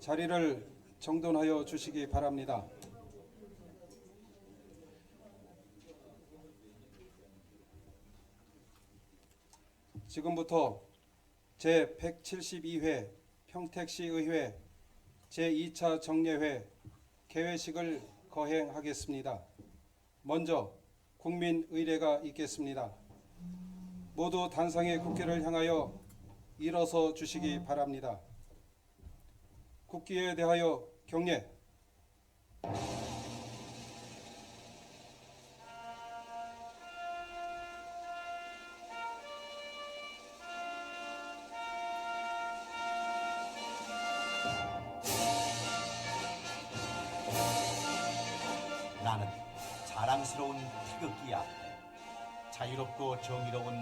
자리를 정돈하여 주시기 바랍니다. 지금부터 제172회 평택시의회 제2차 정례회 개회식을 거행하겠습니다. 먼저 국민의례가 있겠습니다. 모두 단상의 국기를 향하여 일어서 주시기 바랍니다. 국기에 대하여 경례. 나는 자랑스러운 태극기 앞에 자유롭고 정의로운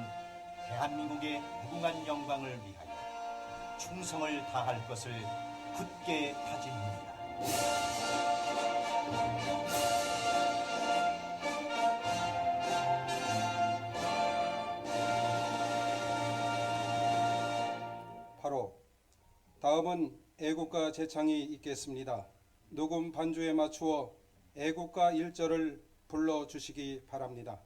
대한민국의 무궁한 영광을 위하여 충성을 다할 것을 굳게 다짐합니다. 바로 다음은 애국가 제창이 있겠습니다. 녹음 반주에 맞추어 애국가 1절을 불러주시기 바랍니다.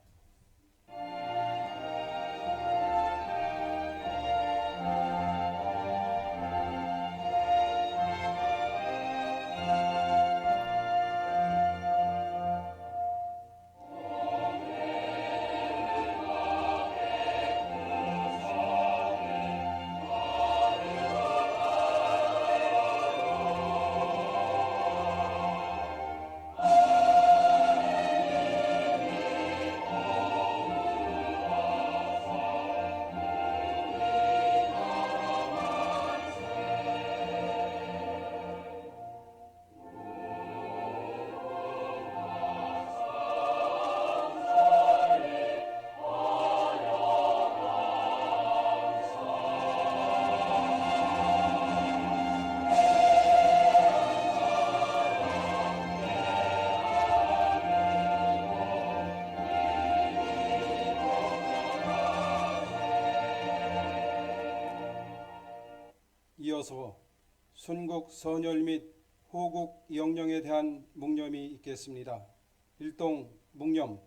이어서 순국 선열 및 호국 영령에 대한 묵념이 있겠습니다. 일동 묵념.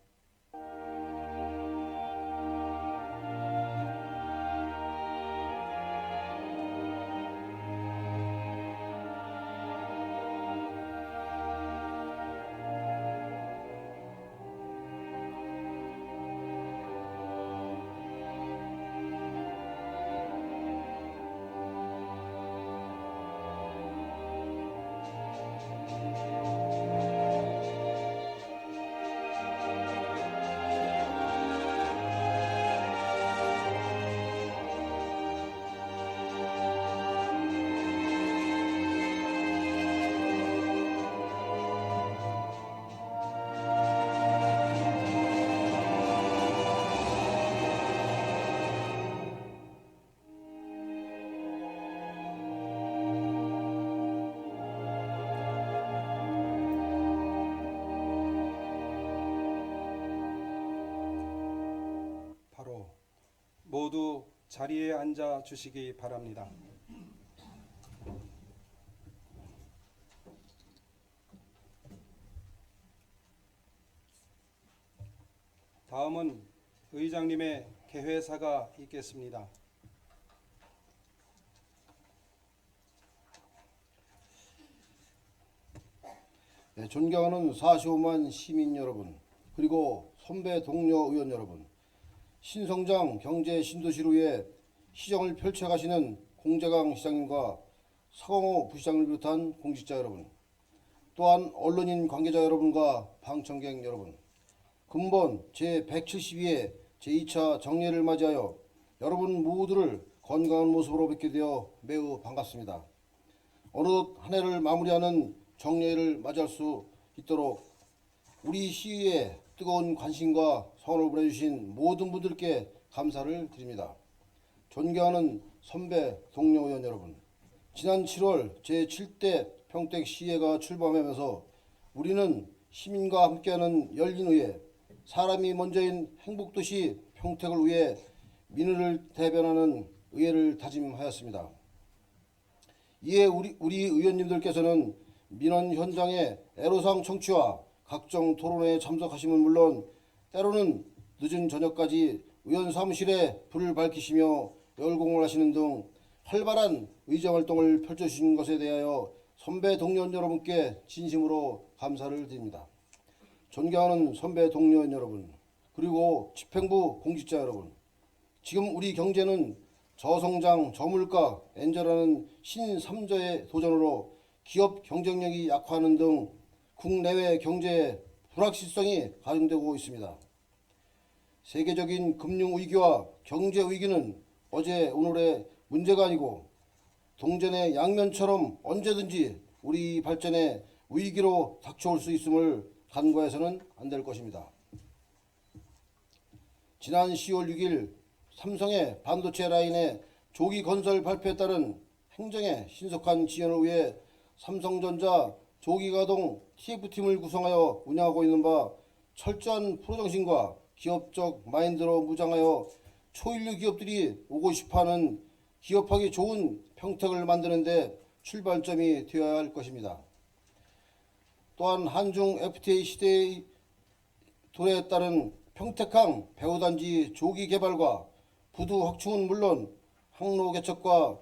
모두 자리에 앉아 주시기 바랍니다. 다음은 의장님의 개회사가 있겠습니다. 네, 존경하는 45만 시민 여러분, 그리고 선배 동료 의원 여러분, 신성장 경제 신도시를 위해 시정을 펼쳐가시는 공재강 시장님과 서강호 부시장을 비롯한 공직자 여러분, 또한 언론인 관계자 여러분과 방청객 여러분, 근본 제172회 제2차 정례를 맞이하여 여러분 모두를 건강한 모습으로 뵙게 되어 매우 반갑습니다. 어느덧 한 해를 마무리하는 정례를 맞이할 수 있도록 우리 시위에 뜨거운 관심과 성원을 보내주신 모든 분들께 감사를 드립니다. 존경하는 선배 동료 의원 여러분, 지난 7월 제7대 평택시의회가 출범하면서 우리는 시민과 함께하는 열린 의회, 사람이 먼저인 행복도시 평택을 위해 민의를 대변하는 의회를 다짐하였습니다. 이에 우리 의원님들께서는 민원 현장의 애로사항 청취와 각종 토론회에 참석하시면 물론 때로는 늦은 저녁까지 의원 사무실에 불을 밝히시며 열공을 하시는 등 활발한 의정활동을 펼쳐주신 것에 대하여 선배 동료원 여러분께 진심으로 감사를 드립니다. 존경하는 선배 동료원 여러분, 그리고 집행부 공직자 여러분, 지금 우리 경제는 저성장, 저물가, 엔저라는 신삼저의 도전으로 기업 경쟁력이 약화하는 등 국내외 경제의 불확실성이 가중되고 있습니다. 세계적인 금융 위기와 경제 위기는 어제 오늘의 문제가 아니고 동전의 양면처럼 언제든지 우리 발전의 위기로 닥쳐올 수 있음을 간과해서는 안 될 것입니다. 지난 10월 6일 삼성의 반도체 라인의 조기 건설 발표에 따른 행정의 신속한 지연을 위해 삼성전자 조기가동 TF팀을 구성하여 운영하고 있는 바 철저한 프로정신과 기업적 마인드로 무장하여 초인류 기업들이 오고 싶어하는 기업하기 좋은 평택을 만드는 데 출발점이 되어야 할 것입니다. 또한 한중 FTA 시대의 도래에 따른 평택항 배후단지 조기 개발과 부두 확충은 물론 항로 개척과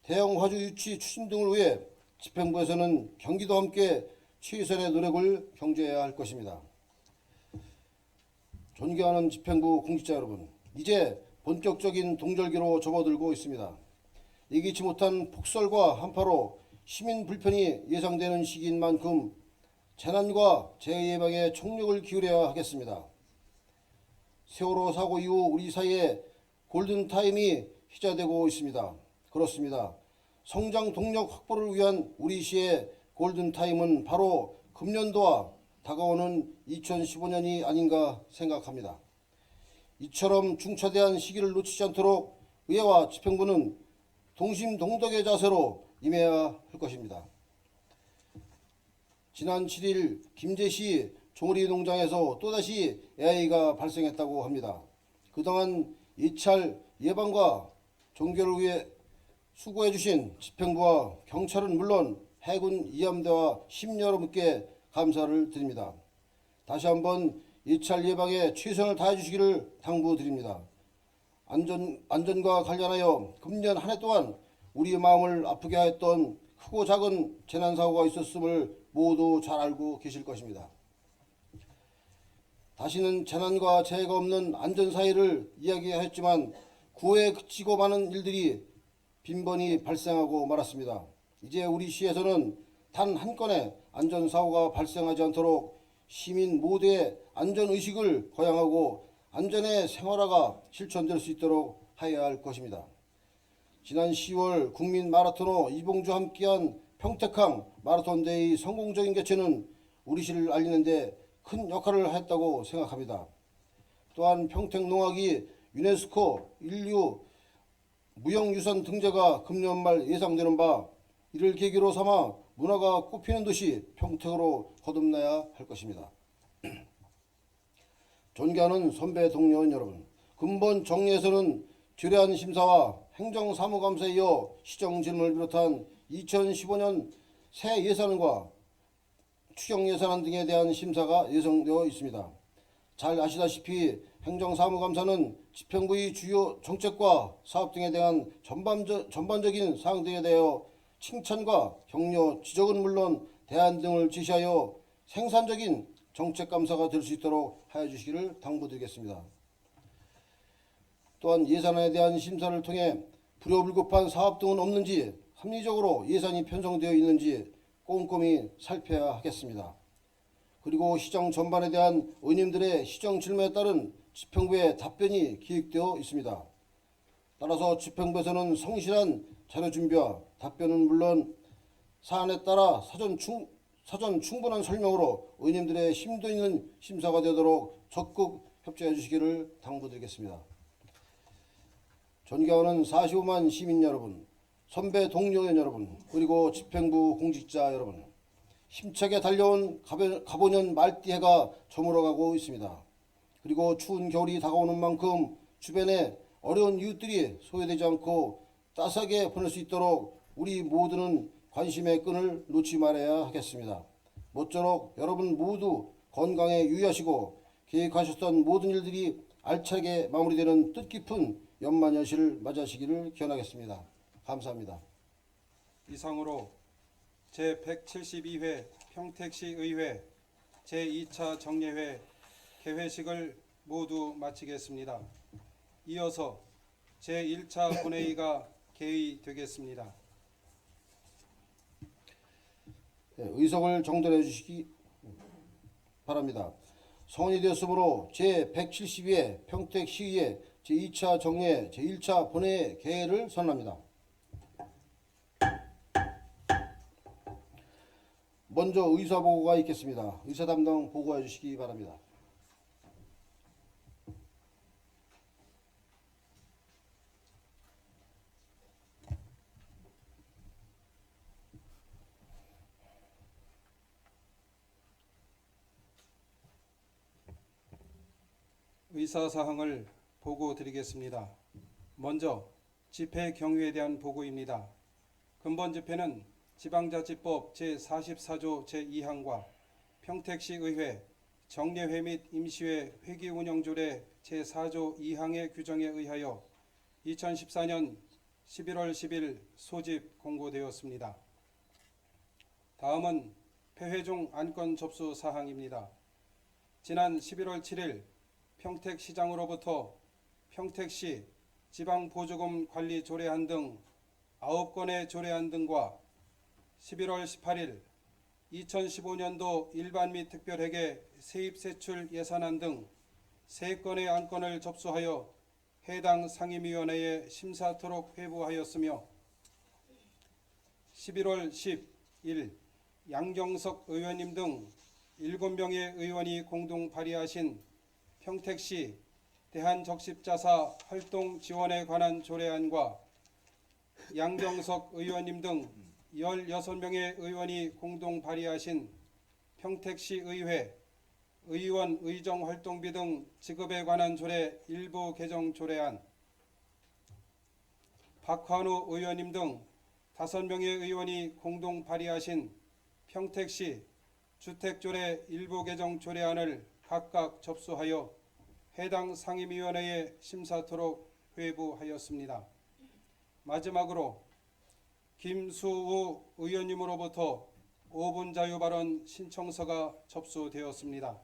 대형 화주 유치 추진 등을 위해 집행부에서는 경기도와 함께 최선의 노력을 경주해야 할 것입니다. 존경하는 집행부 공직자 여러분, 이제 본격적인 동절기로 접어들고 있습니다. 예기치 못한 폭설과 한파로 시민 불편이 예상되는 시기인 만큼 재난과 재해 예방에 총력을 기울여야 하겠습니다. 세월호 사고 이후 우리 사이에 골든타임이 희자되고 있습니다. 그렇습니다. 성장 동력 확보를 위한 우리 시의 골든타임은 바로 금년도와 다가오는 2015년이 아닌가 생각합니다. 이처럼 중차대한 시기를 놓치지 않도록 의회와 집행부는 동심동덕의 자세로 임해야 할 것입니다. 지난 7일 김제시 종어리 농장에서 또다시 AI가 발생했다고 합니다. 그동안 예찰 예방과 종결을 위해 수고해 주신 집행부와 경찰은 물론 해군 이함대와 시민 여러분께 감사를 드립니다. 다시 한번 예찰 예방에 최선을 다해 주시기를 당부드립니다. 안전과 관련하여 금년 한 해 동안 우리의 마음을 아프게 하였던 크고 작은 재난사고가 있었음을 모두 잘 알고 계실 것입니다. 다시는 재난과 재해가 없는 안전사회를 이야기하였지만 구호에 그치고 많은 일들이 빈번히 발생하고 말았습니다. 이제 우리 시에서는 단 한 건의 안전사고가 발생하지 않도록 시민 모두의 안전의식을 고양하고 안전의 생활화가 실천될 수 있도록 해야 할 것입니다. 지난 10월 국민 마라톤호 이봉주와 함께한 평택항 마라톤대회의 성공적인 개최는 우리 시를 알리는 데 큰 역할을 했다고 생각합니다. 또한 평택농악이 유네스코 인류 무형유산 등재가 금년 말 예상되는 바 이를 계기로 삼아 문화가 꽃피는 도시 평택으로 거듭나야 할 것입니다. 존경하는 선배 동료원 여러분, 근본 정리에서는 주례한 심사와 행정사무감사에 이어 시정질문을 비롯한 2015년 새 예산과 추경예산안 등에 대한 심사가 예정되어 있습니다. 잘 아시다시피 행정사무감사는 집행부의 주요 정책과 사업 등에 대한 전반적인 사항 등에 대하여 칭찬과 격려, 지적은 물론 대안 등을 제시하여 생산적인 정책감사가 될 수 있도록 하여 주시기를 당부드리겠습니다. 또한 예산안에 대한 심사를 통해 불효불급한 사업 등은 없는지, 합리적으로 예산이 편성되어 있는지 꼼꼼히 살펴야 하겠습니다. 그리고 시정 전반에 대한 의원님들의 시정 질문에 따른 집행부의 답변이 기획되어 있습니다. 따라서 집행부에서는 성실한 자료 준비와 답변은 물론 사안에 따라 사전 충분한 설명으로 의원님들의 심도 있는 심사가 되도록 적극 협조해 주시기를 당부드리겠습니다. 존경하는 45만 시민 여러분, 선배 동료원 여러분, 그리고 집행부 공직자 여러분, 힘차게 달려온 가보년 말띠해가 저물어가고 있습니다. 그리고 추운 겨울이 다가오는 만큼 주변에 어려운 이웃들이 소외되지 않고 따스하게 보낼 수 있도록 우리 모두는 관심의 끈을 놓지 말아야 하겠습니다. 모쪼록 여러분 모두 건강에 유의하시고 계획하셨던 모든 일들이 알차게 마무리되는 뜻깊은 연만연시를 맞이하시기를 기원하겠습니다. 감사합니다. 이상으로 제172회 평택시의회 제2차 정례회 개회식을 모두 마치겠습니다. 이어서 제1차 본회의가 개의되겠습니다. 의석을 정돈해 주시기 바랍니다. 성원이 되었으므로 제172회 평택시의회 제2차 정례 제1차 본회의 개회를 선언합니다. 먼저 의사 보고가 있겠습니다. 의사 담당 보고해 주시기 바랍니다. 의사사항을 보고 드리겠습니다. 먼저 집회 경위에 대한 보고입니다. 근본 집회는 지방자치법 제44조 제2항과 평택시의회 정례회 및 임시회 회기운영조례 제4조 2항의 규정에 의하여 2014년 11월 10일 소집 공고되었습니다. 다음은 폐회중 안건 접수 사항입니다. 지난 11월 7일 평택시장으로부터 평택시 지방보조금 관리 조례안 등 9건의 조례안 등과 11월 18일 2015년도 일반 및 특별회계 세입세출 예산안 등 3건의 안건을 접수하여 해당 상임위원회에 심사토록 회부하였으며 11월 10일 양경석 의원님 등 7명의 의원이 공동 발의하신 평택시 대한적십자사 활동 지원에 관한 조례안과 양경석 의원님 등 16명의 의원이 공동 발의하신 평택시의회 의원 의정활동비 등 지급에 관한 조례 일부 개정 조례안, 박환우 의원님 등 5명의 의원이 공동 발의하신 평택시 주택조례 일부 개정 조례안을 각각 접수하여 해당 상임위원회에 심사토록 회부하였습니다. 마지막으로 김수우 의원님으로부터 5분 자유발언 신청서가 접수되었습니다.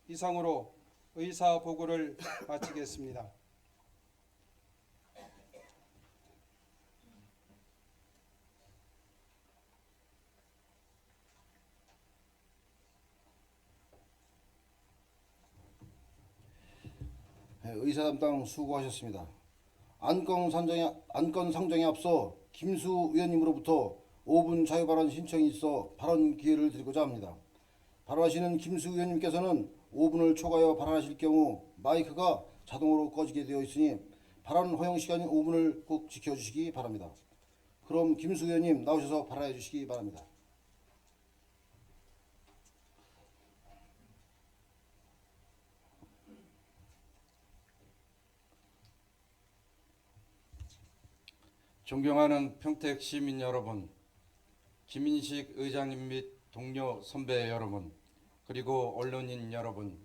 이상으로 의사 보고를 마치겠습니다. 의사 담당 수고하셨습니다. 안건 상정에 앞서 김수 의원님으로부터 5분 자유발언 신청이 있어 발언 기회를 드리고자 합니다. 발언하시는 김수 의원님께서는 5분을 초과하여 발언하실 경우 마이크가 자동으로 꺼지게 되어 있으니 발언 허용 시간인 5분을 꼭 지켜주시기 바랍니다. 그럼 김수 의원님 나오셔서 발언해 주시기 바랍니다. 존경하는 평택 시민 여러분, 김인식 의장님 및 동료 선배 여러분, 그리고 언론인 여러분,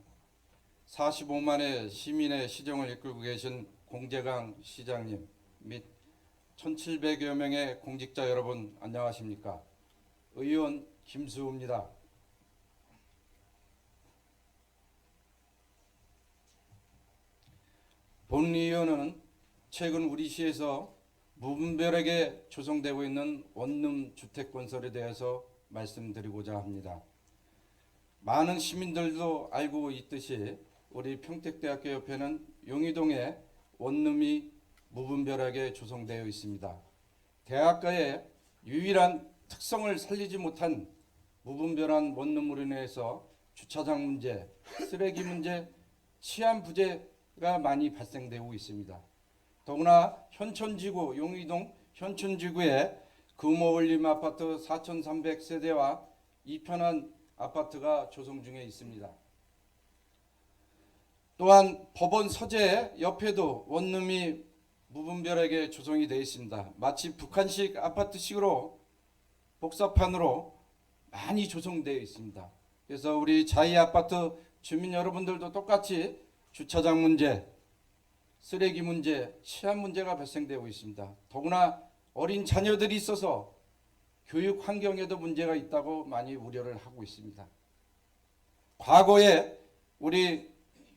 45만의 시민의 시정을 이끌고 계신 공재강 시장님 및 1700여 명의 공직자 여러분 안녕하십니까? 의원 김수우입니다. 본의원은 최근 우리 시에서 무분별하게 조성되고 있는 원룸 주택 건설에 대해서 말씀드리고자 합니다. 많은 시민들도 알고 있듯이 우리 평택대학교 옆에는 용의동에 원룸이 무분별하게 조성되어 있습니다. 대학가의 유일한 특성을 살리지 못한 무분별한 원룸으로 인해서 주차장 문제, 쓰레기 문제, 치안 부재가 많이 발생되고 있습니다. 더구나 현천지구, 용의동 현천지구에 금호올림 아파트 4,300세대와 이편한 아파트가 조성 중에 있습니다. 또한 법원 서재 옆에도 원룸이 무분별하게 조성이 되어 있습니다. 마치 북한식 아파트식으로 복사판으로 많이 조성되어 있습니다. 그래서 우리 자이 아파트 주민 여러분들도 똑같이 주차장 문제, 쓰레기 문제, 치안 문제가 발생되고 있습니다. 더구나 어린 자녀들이 있어서 교육 환경에도 문제가 있다고 많이 우려를 하고 있습니다. 과거에 우리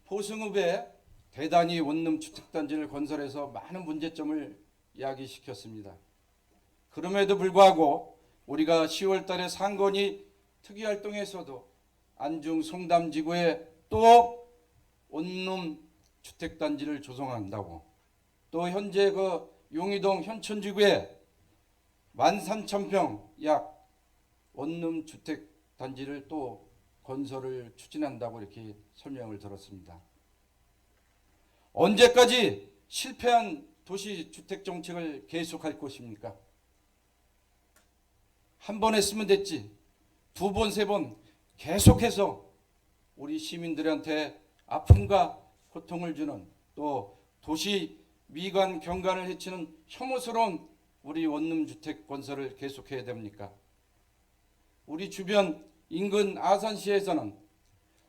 포승읍에 대단히 원룸 주택단지를 건설해서 많은 문제점을 야기시켰습니다. 그럼에도 불구하고 우리가 10월 달에 상건이 특위활동에서도 안중 송담지구에 또 원룸 주택단지를 조성한다고, 또 현재 그 용의동 현천지구에 13,000평 약 원룸 주택단지를 또 건설을 추진한다고 이렇게 설명을 들었습니다. 언제까지 실패한 도시 주택 정책을 계속할 것입니까? 한 번 했으면 됐지. 두 번, 세 번 계속해서 우리 시민들한테 아픔과 고통을 주는, 또 도시 미관 경관을 해치는 혐오스러운 우리 원룸 주택 건설을 계속해야 됩니까? 우리 주변 인근 아산시에서는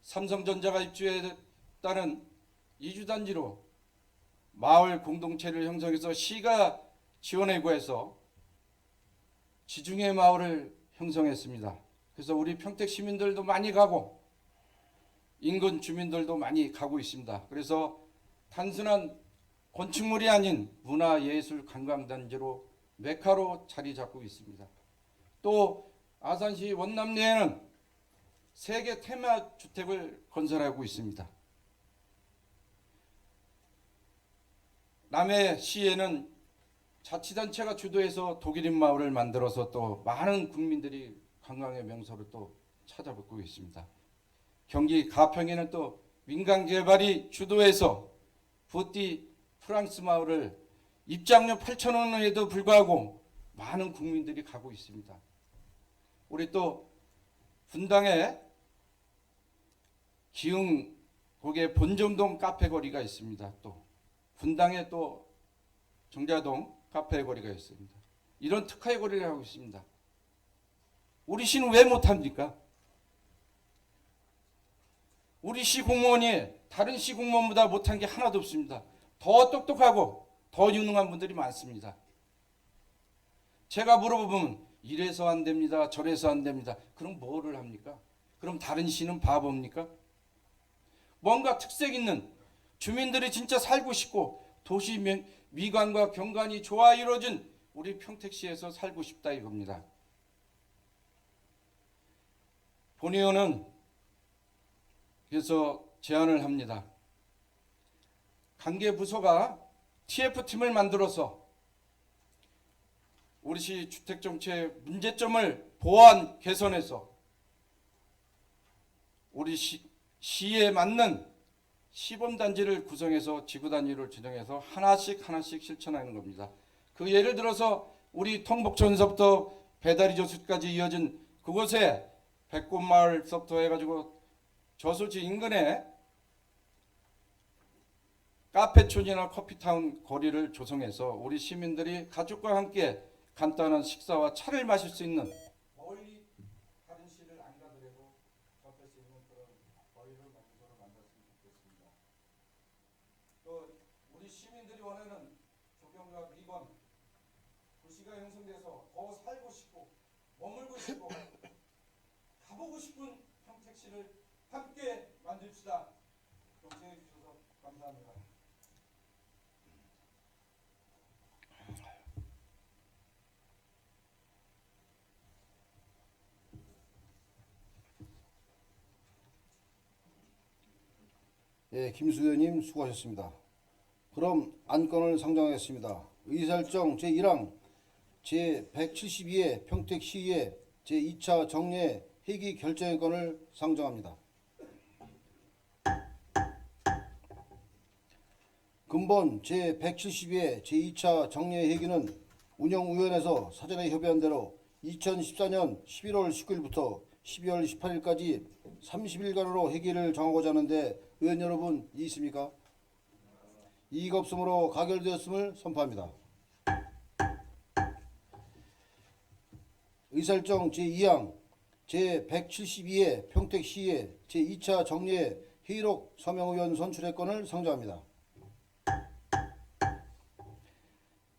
삼성전자가 입주에 따른 이주단지로 마을 공동체를 형성해서 시가 지원에 구해서 지중해 마을을 형성했습니다. 그래서 우리 평택 시민들도 많이 가고 인근 주민들도 많이 가고 있습니다. 그래서 단순한 건축물이 아닌 문화예술 관광단지로 메카로 자리 잡고 있습니다. 또 아산시 원남리에는 3개 테마 주택을 건설하고 있습니다. 남해시에는 자치단체가 주도해서 독일인 마을을 만들어서 또 많은 국민들이 관광의 명소를 또 찾아뵙고 있습니다. 경기 가평에는 또 민간개발이 주도해서 부띠 프랑스 마을을 입장료 8,000원에도 불구하고 많은 국민들이 가고 있습니다. 우리 또 분당에 기흥 거기에 본점동 카페 거리가 있습니다. 또 분당에 또 정자동 카페 거리가 있습니다. 이런 특화의 거리를 하고 있습니다. 우리 시는 왜 못합니까? 우리 시 공무원이 다른 시 공무원보다 못한 게 하나도 없습니다. 더 똑똑하고 더 유능한 분들이 많습니다. 제가 물어보면 이래서 안 됩니다. 저래서 안 됩니다. 그럼 뭐를 합니까? 그럼 다른 시는 바보입니까? 뭔가 특색 있는, 주민들이 진짜 살고 싶고 도시 미관과 경관이 좋아 이루어진 우리 평택시에서 살고 싶다 이겁니다. 본의원은 그래서 제안을 합니다. 관계 부서가 TF팀을 만들어서 우리 시 주택정책 문제점을 보완 개선해서 우리 시에 맞는 시범단지를 구성해서 지구단위를 지정해서 하나씩 실천하는 겁니다. 그 예를 들어서 우리 통복천서부터 배다리저수까지 이어진 그곳에 백꽃마을서부터 해가지고 저수지 인근에 카페촌이나 커피타운 거리를 조성해서 우리 시민들이 가족과 함께 간단한 식사와 차를 마실 수 있는, 멀리 다른 시를 안 가더라도 접할 수 있는 그런 거리를 만들었으면 좋겠습니다. 또 우리 시민들이 원하는 조경과 미관, 도시가 형성돼서 더 살고 싶고 머물고 싶고 가보고 싶은 평택시를 함께 만듭시다. 경청해 주셔서 감사합니다. 예, 김수현님 수고하셨습니다. 그럼 안건을 상정하겠습니다. 의사일정 제1항 제172회 평택시의회 제2차 정례 회기 결정건을 상정합니다. 근본 제172회 제2차 정례 회기는 운영위원회에서 사전에 협의한 대로 2014년 11월 19일부터 12월 18일까지 30일간으로 회기를 정하고자 하는데 의원 여러분 이해 있습니까? 이의가 없으므로 가결되었음을 선포합니다. 의사일정 제2항 제172회 평택시의 제2차 정례 회의록 서명의원 선출의 건을 상정합니다.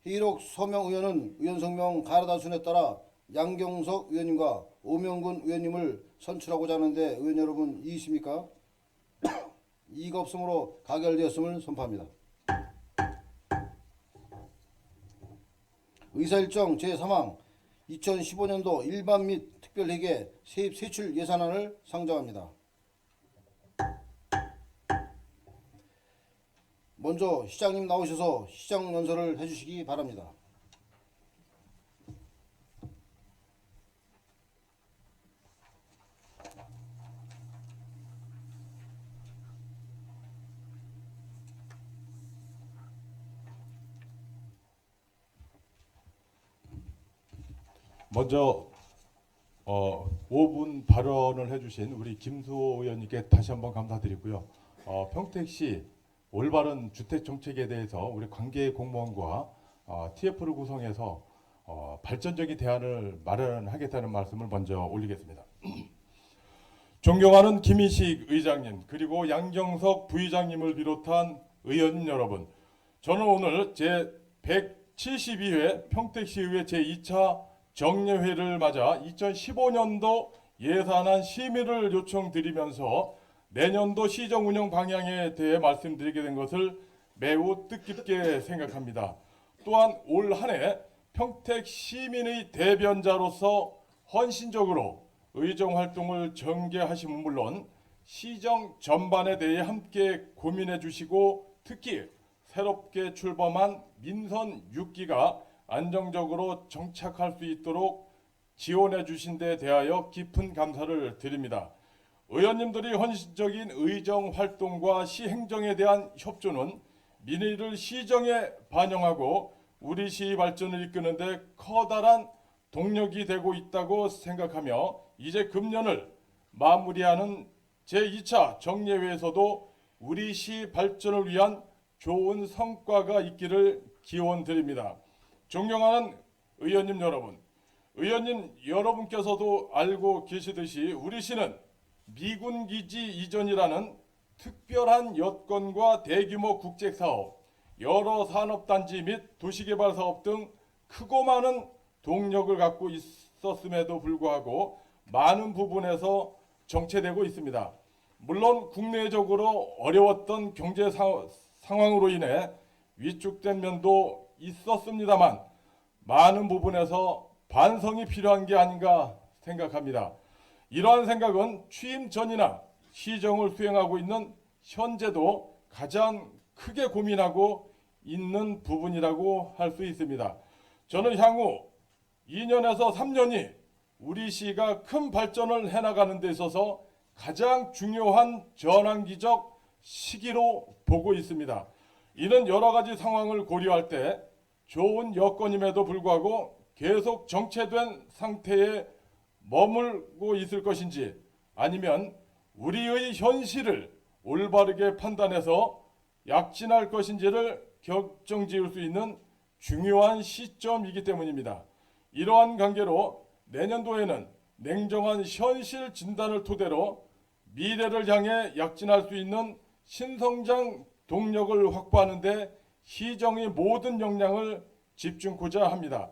회의록 서명의원은 의원 성명 가라다순에 따라 양경석 의원님과 오명근 의원님을 선출하고자 하는데 의원 여러분 이의 있습니까? 이의가 없으므로 가결되었음을 선포합니다. 의사일정 제3항 2015년도 일반 및 특별회계 세입 세출 예산안을 상정합니다. 먼저 시장님 나오셔서 시장 연설을 해주시기 바랍니다. 먼저 5분 발언을 해주신 우리 김수호 의원님께 다시 한번 감사드리고요. 평택시 올바른 주택 정책에 대해서 우리 관계 공무원과 TF를 구성해서 발전적인 대안을 마련하겠다는 말씀을 먼저 올리겠습니다. 존경하는 김인식 의장님 그리고 양경석 부의장님을 비롯한 의원 여러분, 저는 오늘 제 172회 평택시의회 제2차 정례회를 맞아 2015년도 예산안 심의를 요청드리면서 내년도 시정 운영 방향에 대해 말씀드리게 된 것을 매우 뜻깊게 생각합니다. 또한 올 한 해 평택 시민의 대변자로서 헌신적으로 의정 활동을 전개하심은 물론 시정 전반에 대해 함께 고민해 주시고 특히 새롭게 출범한 민선 6기가 안정적으로 정착할 수 있도록 지원해 주신 데 대하여 깊은 감사를 드립니다. 의원님들이 헌신적인 의정 활동과 시행정에 대한 협조는 민의를 시정에 반영하고 우리 시 발전을 이끄는 데 커다란 동력이 되고 있다고 생각하며 이제 금년을 마무리하는 제2차 정례회에서도 우리 시 발전을 위한 좋은 성과가 있기를 기원드립니다. 존경하는 의원님 여러분, 의원님 여러분께서도 알고 계시듯이 우리 시는 미군 기지 이전이라는 특별한 여건과 대규모 국책사업, 여러 산업단지 및 도시개발 사업 등 크고 많은 동력을 갖고 있었음에도 불구하고 많은 부분에서 정체되고 있습니다. 물론 국내적으로 어려웠던 경제 상황으로 인해 위축된 면도 있었습니다만 많은 부분에서 반성이 필요한 게 아닌가 생각합니다. 이러한 생각은 취임 전이나 시정을 수행하고 있는 현재도 가장 크게 고민하고 있는 부분이라고 할 수 있습니다. 저는 향후 2년에서 3년이 우리 시가 큰 발전을 해나가는 데 있어서 가장 중요한 전환기적 시기로 보고 있습니다. 이는 여러 가지 상황을 고려할 때 좋은 여건임에도 불구하고 계속 정체된 상태에 머물고 있을 것인지 아니면 우리의 현실을 올바르게 판단해서 약진할 것인지를 결정지을 수 있는 중요한 시점이기 때문입니다. 이러한 관계로 내년도에는 냉정한 현실 진단을 토대로 미래를 향해 약진할 수 있는 신성장 동력을 확보하는 데 시정의 모든 역량을 집중코자 합니다.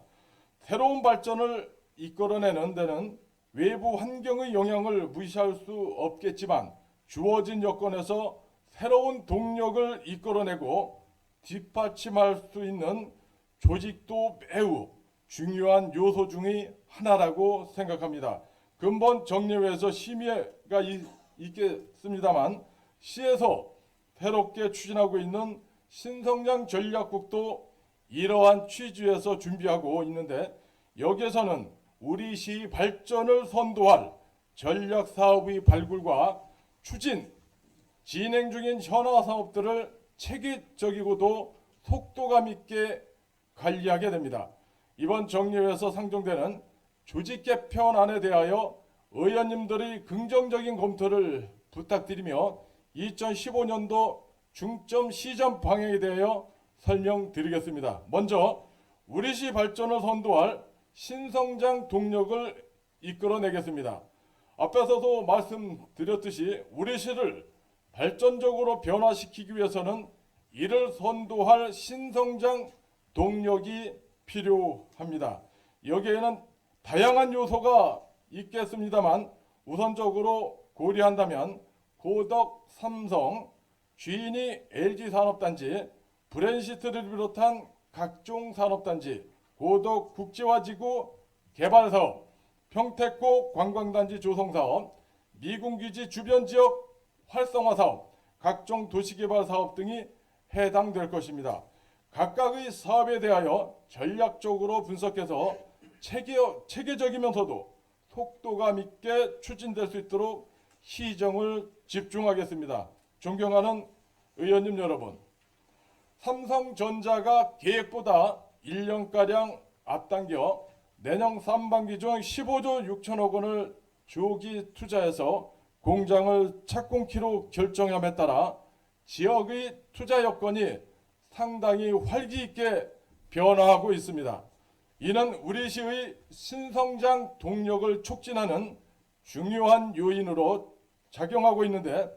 새로운 발전을 이끌어내는 데는 외부 환경의 영향을 무시할 수 없겠지만 주어진 여건에서 새로운 동력을 이끌어내고 뒷받침할 수 있는 조직도 매우 중요한 요소 중의 하나라고 생각합니다. 근본 정례회에서 심의가 있겠습니다만 시에서 새롭게 추진하고 있는 신성장 전략국도 이러한 취지에서 준비하고 있는데 여기에서는 우리 시 발전을 선도할 전략 사업의 발굴과 추진, 진행 중인 현화 사업들을 체계적이고도 속도감 있게 관리하게 됩니다. 이번 정례회에서 상정되는 조직 개편안에 대하여 의원님들의 긍정적인 검토를 부탁드리며 2015년도 중점 시점 방향에 대하여 설명드리겠습니다. 먼저 우리시 발전을 선도할 신성장 동력을 이끌어내겠습니다. 앞에서도 말씀드렸듯이 우리시를 발전적으로 변화시키기 위해서는 이를 선도할 신성장 동력이 필요합니다. 여기에는 다양한 요소가 있겠습니다만 우선적으로 고려한다면 고덕 삼성, GE LG산업단지, 브랜시트를 비롯한 각종 산업단지, 고덕 국제화지구 개발사업, 평택고 관광단지 조성사업, 미군기지 주변 지역 활성화사업, 각종 도시개발사업 등이 해당될 것입니다. 각각의 사업에 대하여 전략적으로 분석해서 체계적이면서도 속도감 있게 추진될 수 있도록 시정을 집중하겠습니다. 존경하는 의원님 여러분, 삼성전자가 계획보다 1년가량 앞당겨 내년 상반기 중 15조 6천억 원을 조기 투자해서 공장을 착공키로 결정함에 따라 지역의 투자 여건이 상당히 활기 있게 변화하고 있습니다. 이는 우리 시의 신성장 동력을 촉진하는 중요한 요인으로 작용하고 있는데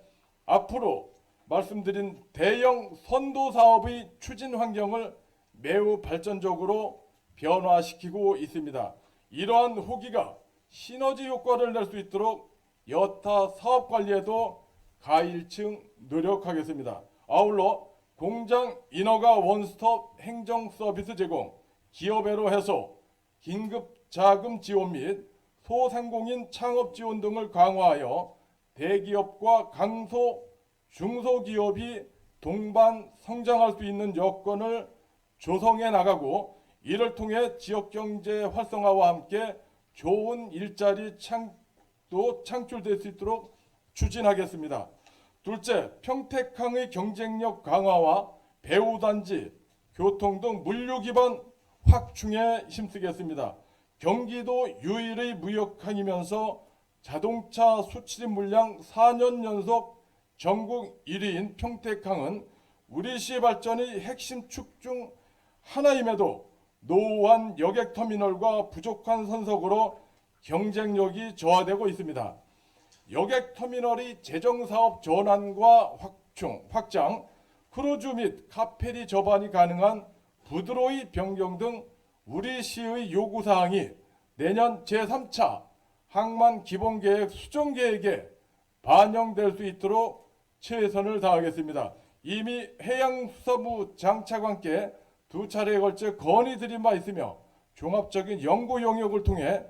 앞으로 말씀드린 대형 선도 사업의 추진 환경을 매우 발전적으로 변화시키고 있습니다. 이러한 호기가 시너지 효과를 낼 수 있도록 여타 사업 관리에도 가일층 노력하겠습니다. 아울러 공장 인허가 원스톱 행정 서비스 제공, 기업애로 해소, 긴급 자금 지원 및 소상공인 창업 지원 등을 강화하여 대기업과 중소기업이 동반 성장할 수 있는 여건을 조성해 나가고 이를 통해 지역경제 활성화와 함께 좋은 일자리 도 창출될 수 있도록 추진하겠습니다. 둘째, 평택항의 경쟁력 강화와 배후단지, 교통 등 물류 기반 확충에 힘쓰겠습니다. 경기도 유일의 무역항이면서 자동차 수출입 물량 4년 연속 전국 1위인 평택항은 우리시 발전의 핵심 축 중 하나임에도 노후한 여객터미널과 부족한 선석으로 경쟁력이 저하되고 있습니다. 여객터미널의 재정사업 전환과 확장, 크루즈 및 카페리 접안이 가능한 부드로이 변경 등 우리 시의 요구사항이 내년 제3차 항만 기본계획 수정계획에 반영될 수 있도록 최선을 다하겠습니다. 이미 해양수사부 장차관께 2차례에 걸쳐 건의드린 바 있으며 종합적인 연구 영역을 통해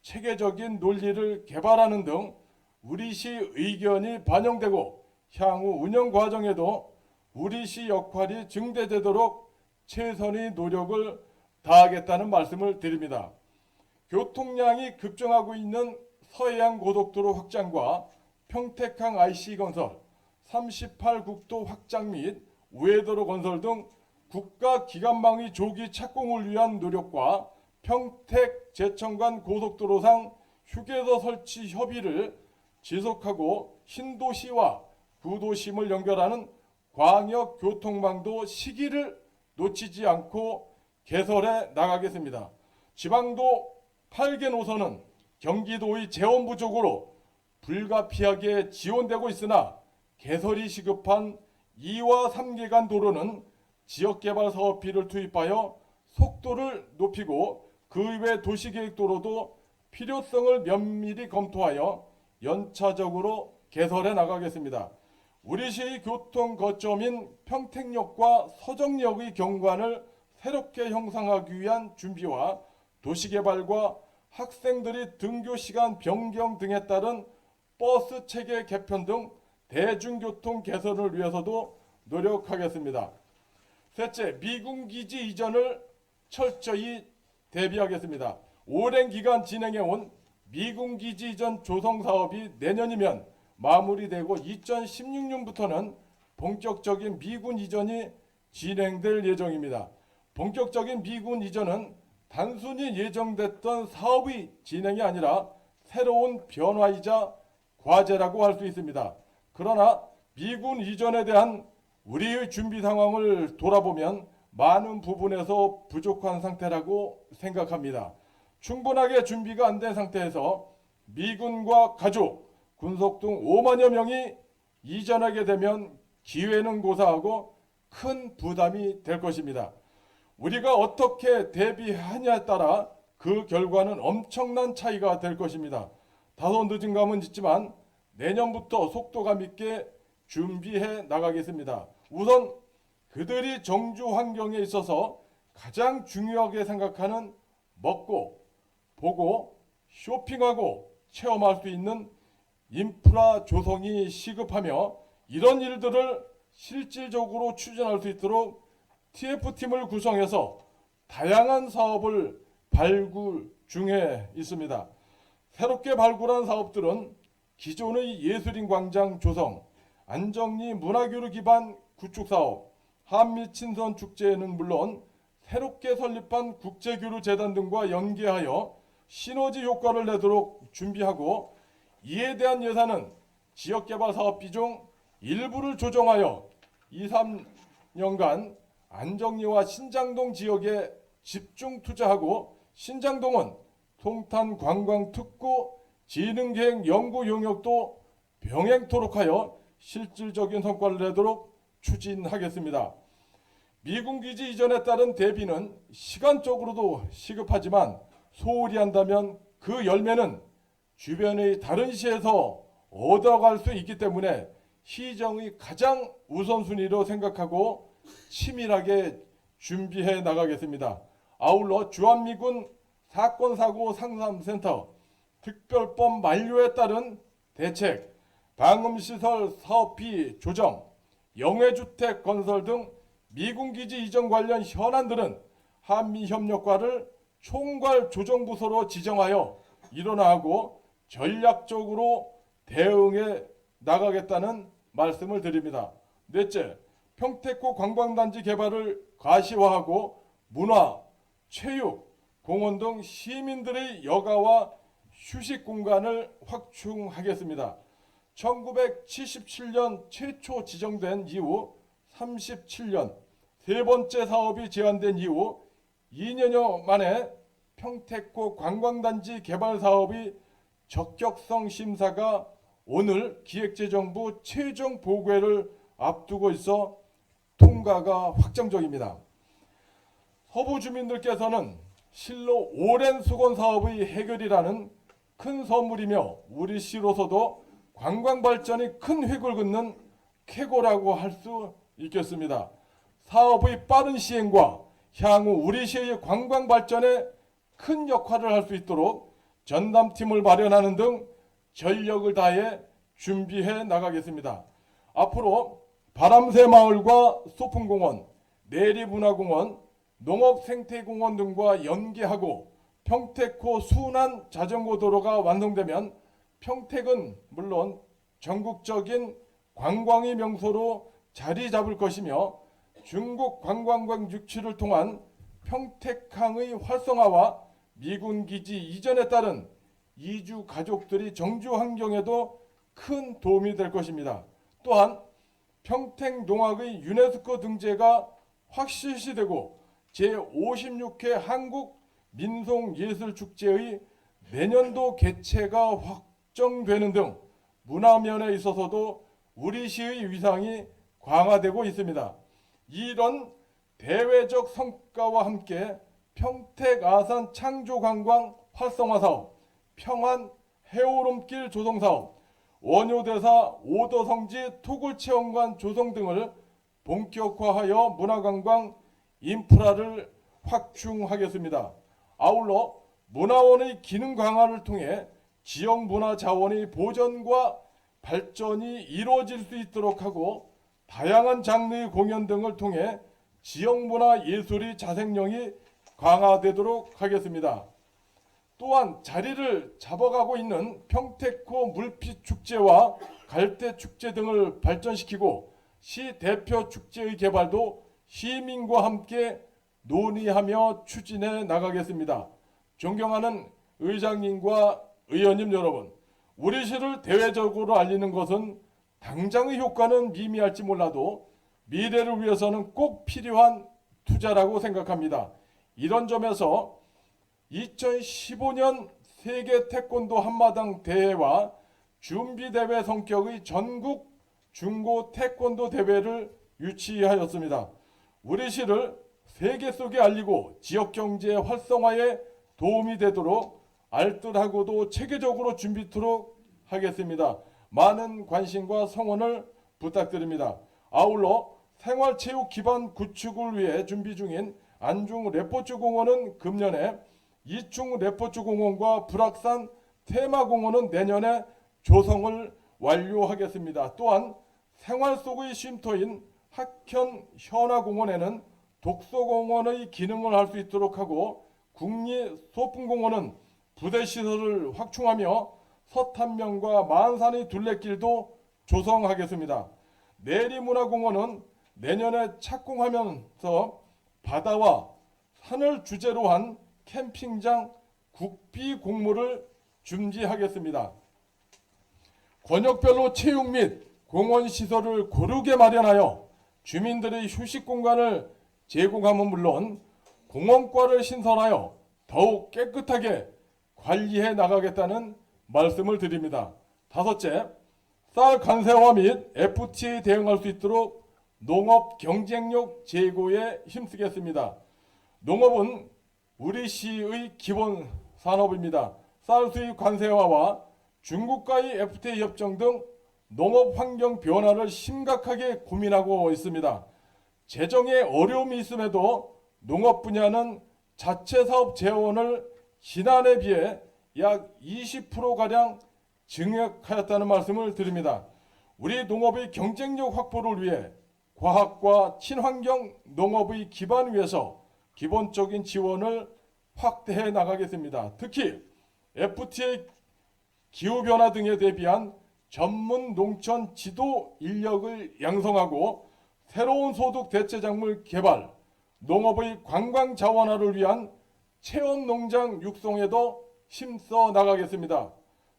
체계적인 논리를 개발하는 등 우리 시 의견이 반영되고 향후 운영 과정에도 우리 시 역할이 증대되도록 최선의 노력을 다하겠다는 말씀을 드립니다. 교통량이 급증하고 있는 서해안 고속도로 확장과 평택항 IC 건설, 38국도 확장 및 우회도로 건설 등 국가 기관망의 조기 착공을 위한 노력과 평택 제천간 고속도로상 휴게소 설치 협의를 지속하고 신도시와 구도심을 연결하는 광역 교통망도 시기를 놓치지 않고 개설해 나가겠습니다. 지방도 8개 노선은 경기도의 재원 부족으로 불가피하게 지원되고 있으나 개설이 시급한 2와 3계간 도로는 지역개발 사업비를 투입하여 속도를 높이고 그 이외 도시계획도로도 필요성을 면밀히 검토하여 연차적으로 개설해 나가겠습니다. 우리시의 교통 거점인 평택역과 서정역의 경관을 새롭게 형성하기 위한 준비와 도시개발과 학생들이 등교 시간 변경 등에 따른 버스 체계 개편 등 대중교통 개선을 위해서도 노력하겠습니다. 셋째, 미군 기지 이전을 철저히 대비하겠습니다. 오랜 기간 진행해온 미군 기지 이전 조성 사업이 내년이면 마무리되고 2016년부터는 본격적인 미군 이전이 진행될 예정입니다. 본격적인 미군 이전은 단순히 예정됐던 사업의 진행이 아니라 새로운 변화이자 과제라고 할 수 있습니다. 그러나 미군 이전에 대한 우리의 준비 상황을 돌아보면 많은 부분에서 부족한 상태라고 생각합니다. 충분하게 준비가 안 된 상태에서 미군과 가족, 군속 등 5만여 명이 이전하게 되면 기회는 고사하고 큰 부담이 될 것입니다. 우리가 어떻게 대비하냐에 따라 그 결과는 엄청난 차이가 될 것입니다. 다소 늦은 감은 있지만 내년부터 속도감 있게 준비해 나가겠습니다. 우선 그들이 정주 환경에 있어서 가장 중요하게 생각하는 먹고, 보고, 쇼핑하고 체험할 수 있는 인프라 조성이 시급하며 이런 일들을 실질적으로 추진할 수 있도록 TF팀을 구성해서 다양한 사업을 발굴 중에 있습니다. 새롭게 발굴한 사업들은 기존의 예술인 광장 조성, 안정리 문화교류 기반 구축 사업, 한미 친선 축제는 물론 새롭게 설립한 국제교류재단 등과 연계하여 시너지 효과를 내도록 준비하고, 이에 대한 예산은 지역개발 사업비 중 일부를 조정하여 2, 3년간 안정리와 신장동 지역에 집중 투자하고, 신장동은 송탄 관광 특구 진흥계획 연구 용역도 병행토록 하여 실질적인 성과를 내도록 추진하겠습니다. 미군 기지 이전에 따른 대비는 시간적으로도 시급하지만 소홀히 한다면 그 열매는 주변의 다른 시에서 얻어갈 수 있기 때문에 시정의 가장 우선순위로 생각하고 치밀하게 준비해 나가겠습니다. 아울러 주한미군 사건사고 상담센터 특별법 만료에 따른 대책, 방음시설 사업비 조정, 영해주택 건설 등 미군기지 이전 관련 현안들은 한미협력과를 총괄조정부서로 지정하여 일원화하고 전략적으로 대응해 나가겠다는 말씀을 드립니다. 넷째, 평택고 관광단지 개발을 가시화하고 문화, 체육, 공원 등 시민들의 여가와 휴식 공간을 확충하겠습니다. 1977년 최초 지정된 이후 37년 세 번째 사업이 제안된 이후 2년여 만에 평택고 관광단지 개발 사업이 적격성 심사가 오늘 기획재정부 최종 보고회를 앞두고 있어 통과가 확정적입니다. 서부 주민들께서는 실로 오랜 수건 사업의 해결이라는 큰 선물이며 우리 시로서도 관광 발전이 큰 획을 긋는 쾌거라고 할 수 있겠습니다. 사업의 빠른 시행과 향후 우리 시의 관광 발전에 큰 역할을 할 수 있도록 전담팀을 마련하는 등 전력을 다해 준비해 나가겠습니다. 앞으로 바람새 마을과 소풍공원, 내리문화공원, 농업생태공원 등과 연계하고 평택호 순환 자전거 도로가 완성되면 평택은 물론 전국적인 관광의 명소로 자리 잡을 것이며 중국 관광객 유치를 통한 평택항의 활성화와 미군 기지 이전에 따른 이주 가족들이 정주 환경에도 큰 도움이 될 것입니다. 또한 평택농악의 유네스코 등재가 확실시되고 제56회 한국 민속예술축제의 내년도 개최가 확정되는 등 문화면에 있어서도 우리 시의 위상이 강화되고 있습니다. 이런 대외적 성과와 함께 평택 아산 창조관광 활성화 사업, 평안 해오름길 조성 사업, 원효대사 오더성지 토굴체험관 조성 등을 본격화하여 문화관광 인프라를 확충하겠습니다. 아울러 문화원의 기능 강화를 통해 지역 문화 자원의 보존과 발전이 이루어질 수 있도록 하고 다양한 장르의 공연 등을 통해 지역 문화 예술의 자생력이 강화되도록 하겠습니다. 또한 자리를 잡아가고 있는 평택호 물빛 축제와 갈대 축제 등을 발전시키고 시 대표 축제의 개발도 시민과 함께 논의하며 추진해 나가겠습니다. 존경하는 의장님과 의원님 여러분, 우리 시를 대외적으로 알리는 것은 당장의 효과는 미미할지 몰라도 미래를 위해서는 꼭 필요한 투자라고 생각합니다. 이런 점에서 2015년 세계 태권도 한마당 대회와 준비대회 성격의 전국 중고 태권도 대회를 유치하였습니다. 우리 시를 세계 속에 알리고 지역 경제 활성화에 도움이 되도록 알뜰하고도 체계적으로 준비토록 하겠습니다. 많은 관심과 성원을 부탁드립니다. 아울러 생활체육 기반 구축을 위해 준비 중인 안중 레포츠 공원은 금년에, 이충 레포츠 공원과 불악산 테마공원은 내년에 조성을 완료하겠습니다. 또한 생활 속의 쉼터인 학현 현화공원에는 독서공원의 기능을 할 수 있도록 하고, 국립소풍공원은 부대시설을 확충하며 서탄면과 만산의 둘레길도 조성하겠습니다. 내리문화공원은 내년에 착공하면서 바다와 산을 주제로 한 캠핑장 국비 공모를 준비하겠습니다. 권역별로 체육 및 공원 시설을 고르게 마련하여 주민들의 휴식 공간을 제공함은 물론 공원과를 신설하여 더욱 깨끗하게 관리해 나가겠다는 말씀을 드립니다. 다섯째, 쌀 관세화 및 FTA에 대응할 수 있도록 농업 경쟁력 제고에 힘쓰겠습니다. 농업은 우리 시의 기본 산업입니다. 쌀 수입 관세화와 중국과의 FTA 협정 등 농업 환경 변화를 심각하게 고민하고 있습니다. 재정에 어려움이 있음에도 농업 분야는 자체 사업 재원을 지난해에 비해 약 20%가량 증액하였다는 말씀을 드립니다. 우리 농업의 경쟁력 확보를 위해 과학과 친환경 농업의 기반 위에서 기본적인 지원을 확대해 나가겠습니다. 특히 FTA 기후변화 등에 대비한 전문 농촌 지도 인력을 양성하고 새로운 소득 대체 작물 개발, 농업의 관광 자원화를 위한 체험 농장 육성에도 힘써 나가겠습니다.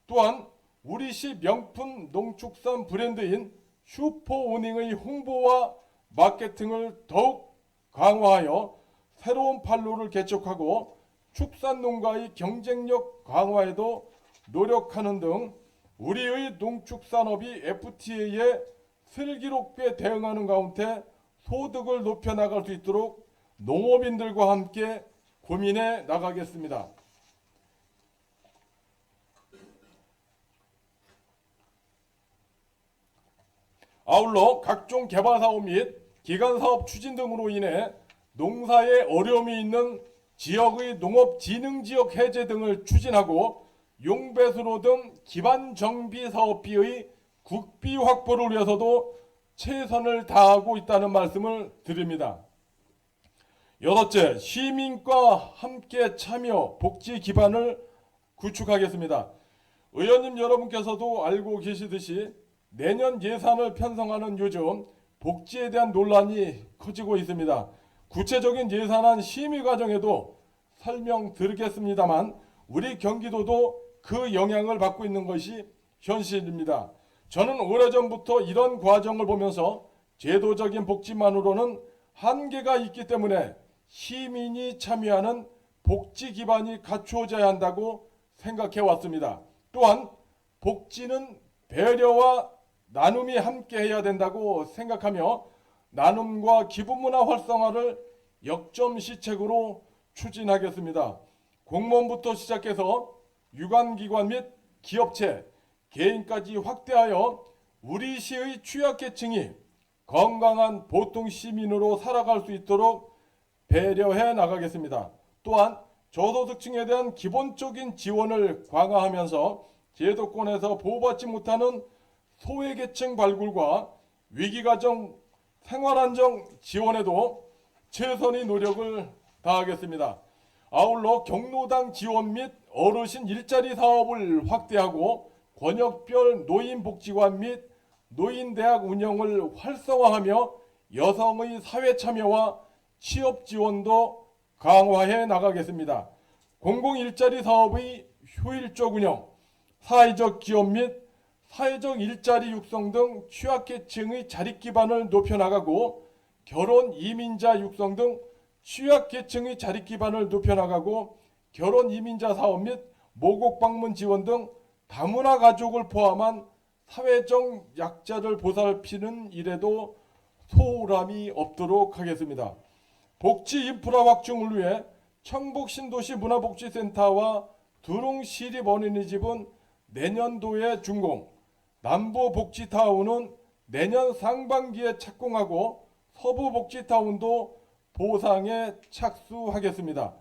또한 우리 시 명품 농축산 브랜드인 슈퍼오닝의 홍보와 마케팅을 더욱 강화하여 새로운 판로를 개척하고 축산농가의 경쟁력 강화에도 노력하는 등 우리의 농축산업이 FTA에 슬기롭게 대응하는 가운데 소득을 높여 나갈 수 있도록 농업인들과 함께 고민해 나가겠습니다. 아울러 각종 개발사업 및 기간사업 추진 등으로 인해 농사에 어려움이 있는 지역의 농업진흥지역 해제 등을 추진하고 용배수로 등 기반정비 사업비의 국비 확보를 위해서도 최선을 다하고 있다는 말씀을 드립니다. 여섯째, 시민과 함께 참여 복지 기반을 구축하겠습니다. 의원님 여러분께서도 알고 계시듯이 내년 예산을 편성하는 요즘 복지에 대한 논란이 커지고 있습니다. 구체적인 예산안 심의 과정에도 설명드리겠습니다만 우리 경기도도 그 영향을 받고 있는 것이 현실입니다. 저는 오래전부터 이런 과정을 보면서 제도적인 복지만으로는 한계가 있기 때문에 시민이 참여하는 복지 기반이 갖추어져야 한다고 생각해 왔습니다. 또한 복지는 배려와 나눔이 함께 해야 된다고 생각하며 나눔과 기부문화 활성화를 역점시책으로 추진하겠습니다. 공무원부터 시작해서 유관기관 및 기업체, 개인까지 확대하여 우리 시의 취약계층이 건강한 보통 시민으로 살아갈 수 있도록 배려해 나가겠습니다. 또한 저소득층에 대한 기본적인 지원을 강화하면서 제도권에서 보호받지 못하는 소외계층 발굴과 위기가정 생활안정 지원에도 최선의 노력을 다하겠습니다. 아울러 경로당 지원 및 어르신 일자리 사업을 확대하고 권역별 노인복지관 및 노인대학 운영을 활성화하며 여성의 사회 참여와 취업 지원도 강화해 나가겠습니다. 공공일자리 사업의 효율적 운영, 사회적 기업 및 사회적 일자리 육성 등 취약계층의 자립 기반을 높여나가고 결혼 이민자 육성 등 취약계층의 자립 기반을 높여나가고 결혼 이민자 사업 및 모국 방문 지원 등 다문화 가족을 포함한 사회적 약자를 보살피는 일에도 소홀함이 없도록 하겠습니다. 복지 인프라 확충을 위해 청북 신도시 문화복지센터와 두릉 시립 어린이집은 내년도에 준공, 남부 복지타운은 내년 상반기에 착공하고 서부 복지타운도 보상에 착수하겠습니다.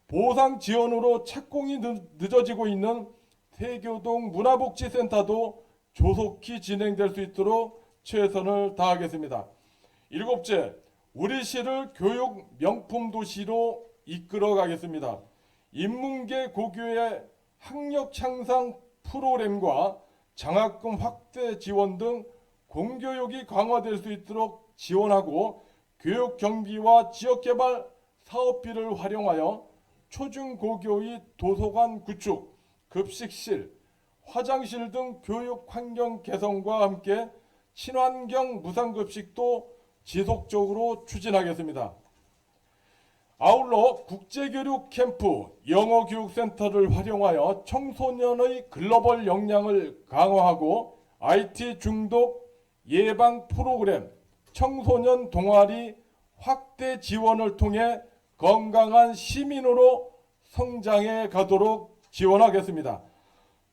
보상 지원으로 착공이 늦어지고 있는 세교동 문화복지센터도 조속히 진행될 수 있도록 최선을 다하겠습니다. 일곱째, 우리 시를 교육 명품 도시로 이끌어 가겠습니다. 인문계 고교의 학력 향상 프로그램과 장학금 확대 지원 등 공교육이 강화될 수 있도록 지원하고 교육 경비와 지역개발 사업비를 활용하여 초중고교의 도서관 구축, 급식실, 화장실 등 교육 환경 개선과 함께 친환경 무상급식도 지속적으로 추진하겠습니다. 아울러 국제교육 캠프, 영어교육센터를 활용하여 청소년의 글로벌 역량을 강화하고 IT 중독 예방 프로그램, 청소년 동아리 확대 지원을 통해 건강한 시민으로 성장해 가도록 지원하겠습니다.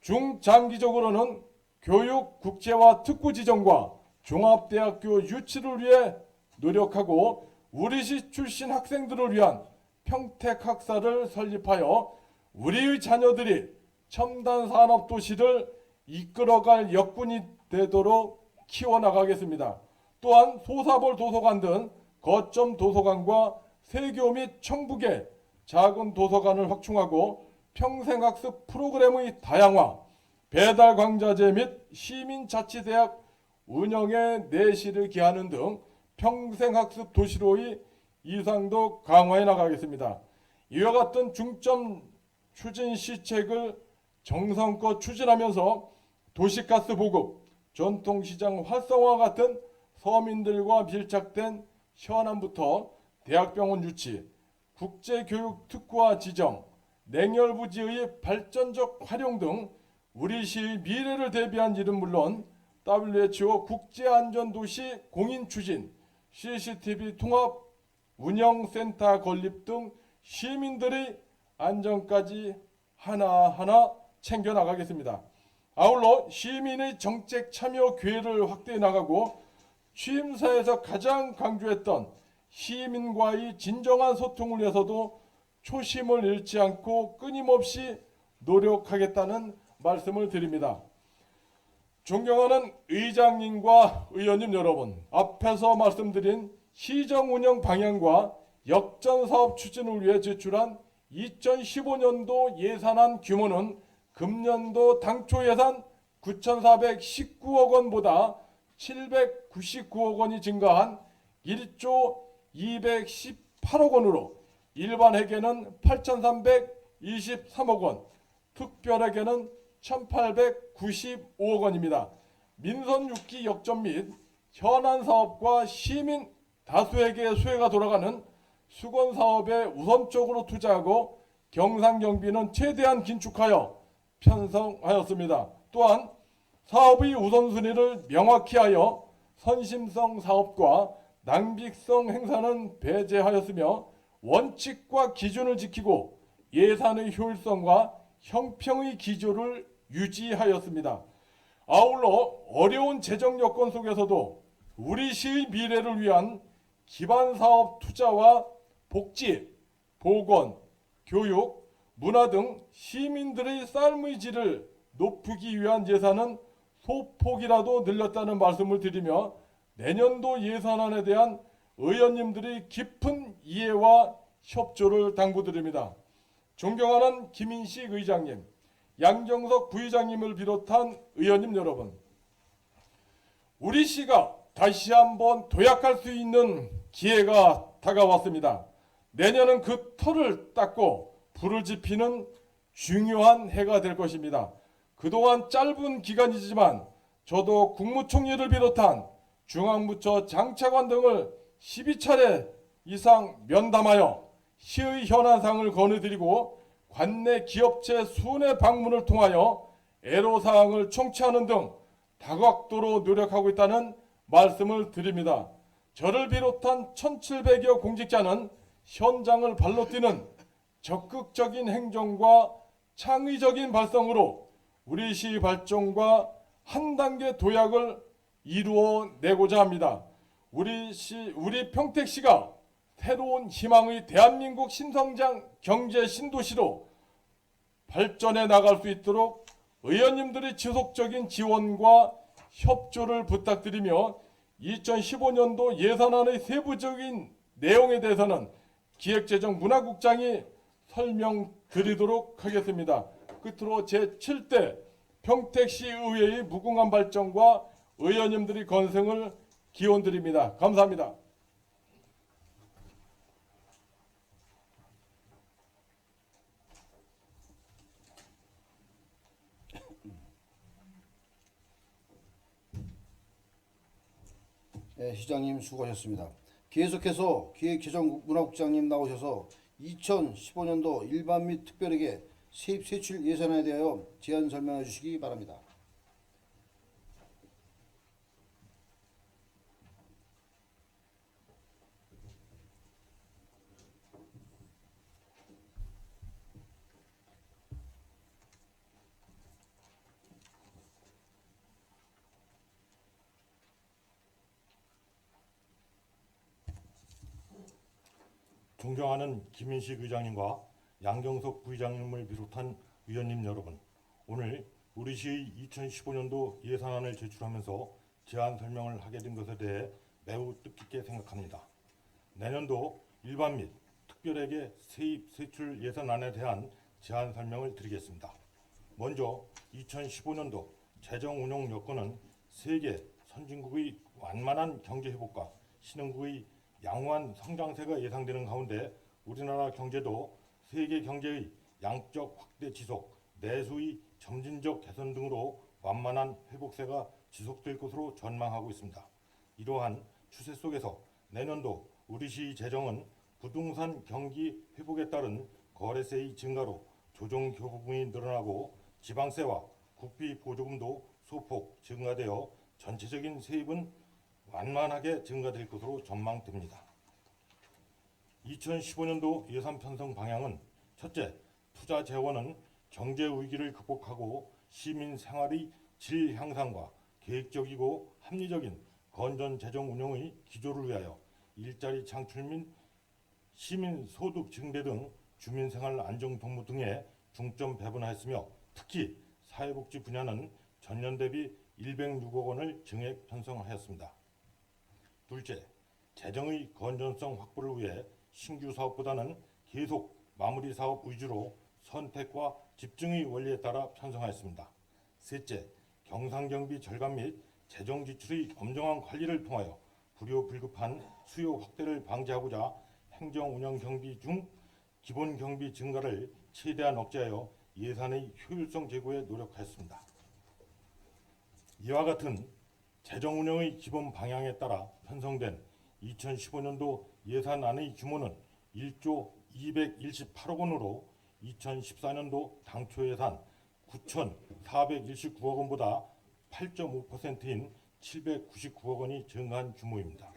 중장기적으로는 교육 국제화 특구 지정과 종합대학교 유치를 위해 노력하고 우리시 출신 학생들을 위한 평택학사를 설립하여 우리의 자녀들이 첨단 산업 도시를 이끌어갈 역군이 되도록 키워나가겠습니다. 또한 소사볼 도서관 등 거점 도서관과 세교 및 청북의 작은 도서관을 확충하고 평생학습 프로그램의 다양화, 배달광자재 및 시민자치대학 운영에 내실을 기하는 등 평생학습 도시로의 이상도 강화해 나가겠습니다. 이와 같은 중점 추진 시책을 정성껏 추진하면서 도시가스 보급, 전통시장 활성화 같은 서민들과 밀착된 현안부터 대학병원 유치, 국제교육 특구화 지정, 냉혈부지의 발전적 활용 등 우리 시의 미래를 대비한 일은 물론 WHO 국제안전도시 공인 추진, CCTV 통합 운영센터 건립 등 시민들의 안전까지 하나하나 챙겨나가겠습니다. 아울러 시민의 정책 참여 기회를 확대해 나가고 취임사에서 가장 강조했던 시민과의 진정한 소통을 위해서도 초심을 잃지 않고 끊임없이 노력하겠다는 말씀을 드립니다. 존경하는 의장님과 의원님 여러분, 앞에서 말씀드린 시정 운영 방향과 역전사업 추진을 위해 제출한 2015년도 예산안 규모는 금년도 당초 예산 9,419억 원보다 799억 원이 증가한 1조 218억 원으로 일반회계는 8,323억 원, 특별회계는 1,895억 원입니다. 민선 6기 역전 및 현안 사업과 시민 다수에게 수혜가 돌아가는 수건 사업에 우선적으로 투자하고 경상 경비는 최대한 긴축하여 편성하였습니다. 또한 사업의 우선순위를 명확히 하여 선심성 사업과 낭비성 행사는 배제하였으며 원칙과 기준을 지키고 예산의 효율성과 형평의 기조를 유지하였습니다. 아울러 어려운 재정 여건 속에서도 우리 시의 미래를 위한 기반사업 투자와 복지, 보건, 교육, 문화 등 시민들의 삶의 질을 높이기 위한 예산은 소폭이라도 늘렸다는 말씀을 드리며 내년도 예산안에 대한 의원님들의 깊은 이해와 협조를 당부드립니다. 존경하는 김인식 의장님, 양정석 부의장님을 비롯한 의원님 여러분, 우리 시가 다시 한번 도약할 수 있는 기회가 다가왔습니다. 내년은 그 털을 닦고 불을 지피는 중요한 해가 될 것입니다. 그동안 짧은 기간이지만 저도 국무총리를 비롯한 중앙부처 장차관 등을 12차례 이상 면담하여 시의 현안상을 건의드리고 관내 기업체 순회 방문을 통하여 애로사항을 청취하는 등 다각도로 노력하고 있다는 말씀을 드립니다. 저를 비롯한 1700여 공직자는 현장을 발로 뛰는 적극적인 행정과 창의적인 발성으로 우리 시 발전과 한 단계 도약을 이루어내고자 합니다. 우리 평택시가 새로운 희망의 대한민국 신성장 경제 신도시로 발전해 나갈 수 있도록 의원님들의 지속적인 지원과 협조를 부탁드리며 2015년도 예산안의 세부적인 내용에 대해서는 기획재정문화국장이 설명드리도록 하겠습니다. 끝으로 제7대 평택시의회의 무궁한 발전과 의원님들의 건승을 기원드립니다. 감사합니다. 네, 시장님 수고하셨습니다. 계속해서 기획재정문화국장님 나오셔서 2015년도 일반 및 특별회계 세입 세출 예산에 대하여 제안 설명해 주시기 바랍니다. 존경하는 김인식 의장님과 양경석 부의장님을 비롯한 위원님 여러분, 오늘 우리 시의 2015년도 예산안을 제출하면서 제안 설명을 하게 된 것에 대해 매우 뜻깊게 생각합니다. 내년도 일반 및 특별회계 세입 세출 예산안에 대한 제안 설명을 드리겠습니다. 먼저 2015년도 재정 운용 여건은 세계 선진국의 완만한 경제 회복과 신흥국의 양호한 성장세가 예상되는 가운데 우리나라 경제도 세계 경제의 양적 확대 지속, 내수의 점진적 개선 등으로 완만한 회복세가 지속될 것으로 전망하고 있습니다. 이러한 추세 속에서 내년도 우리 시 재정은 부동산 경기 회복에 따른 거래세의 증가로 조정 교부금이 늘어나고 지방세와 국비 보조금도 소폭 증가되어 전체적인 세입은 완만하게 증가될 것으로 전망됩니다. 2015년도 예산 편성 방향은 첫째, 투자 재원은 경제 위기를 극복하고 시민 생활의 질 향상과 계획적이고 합리적인 건전 재정 운영의 기조를 위하여 일자리 창출 및 시민 소득 증대 등 주민 생활 안정 도모 등에 중점 배분하였으며 특히 사회복지 분야는 전년 대비 106억 원을 증액 편성하였습니다. 둘째, 재정의 건전성 확보를 위해 신규 사업보다는 계속 마무리 사업 위주로 선택과 집중의 원리에 따라 편성하였습니다. 셋째, 경상경비 절감 및 재정 지출의 엄정한 관리를 통하여 불효불급한 수요 확대를 방지하고자 행정 운영 경비 중 기본 경비 증가를 최대한 억제하여 예산의 효율성 제고에 노력하였습니다. 이와 같은 재정 운영의 기본 방향에 따라 편성된 2015년도 예산안의 규모는 1조 228억 원으로 2014년도 당초 예산 9,419억 원보다 8.5%인 799억 원이 증가한 규모입니다.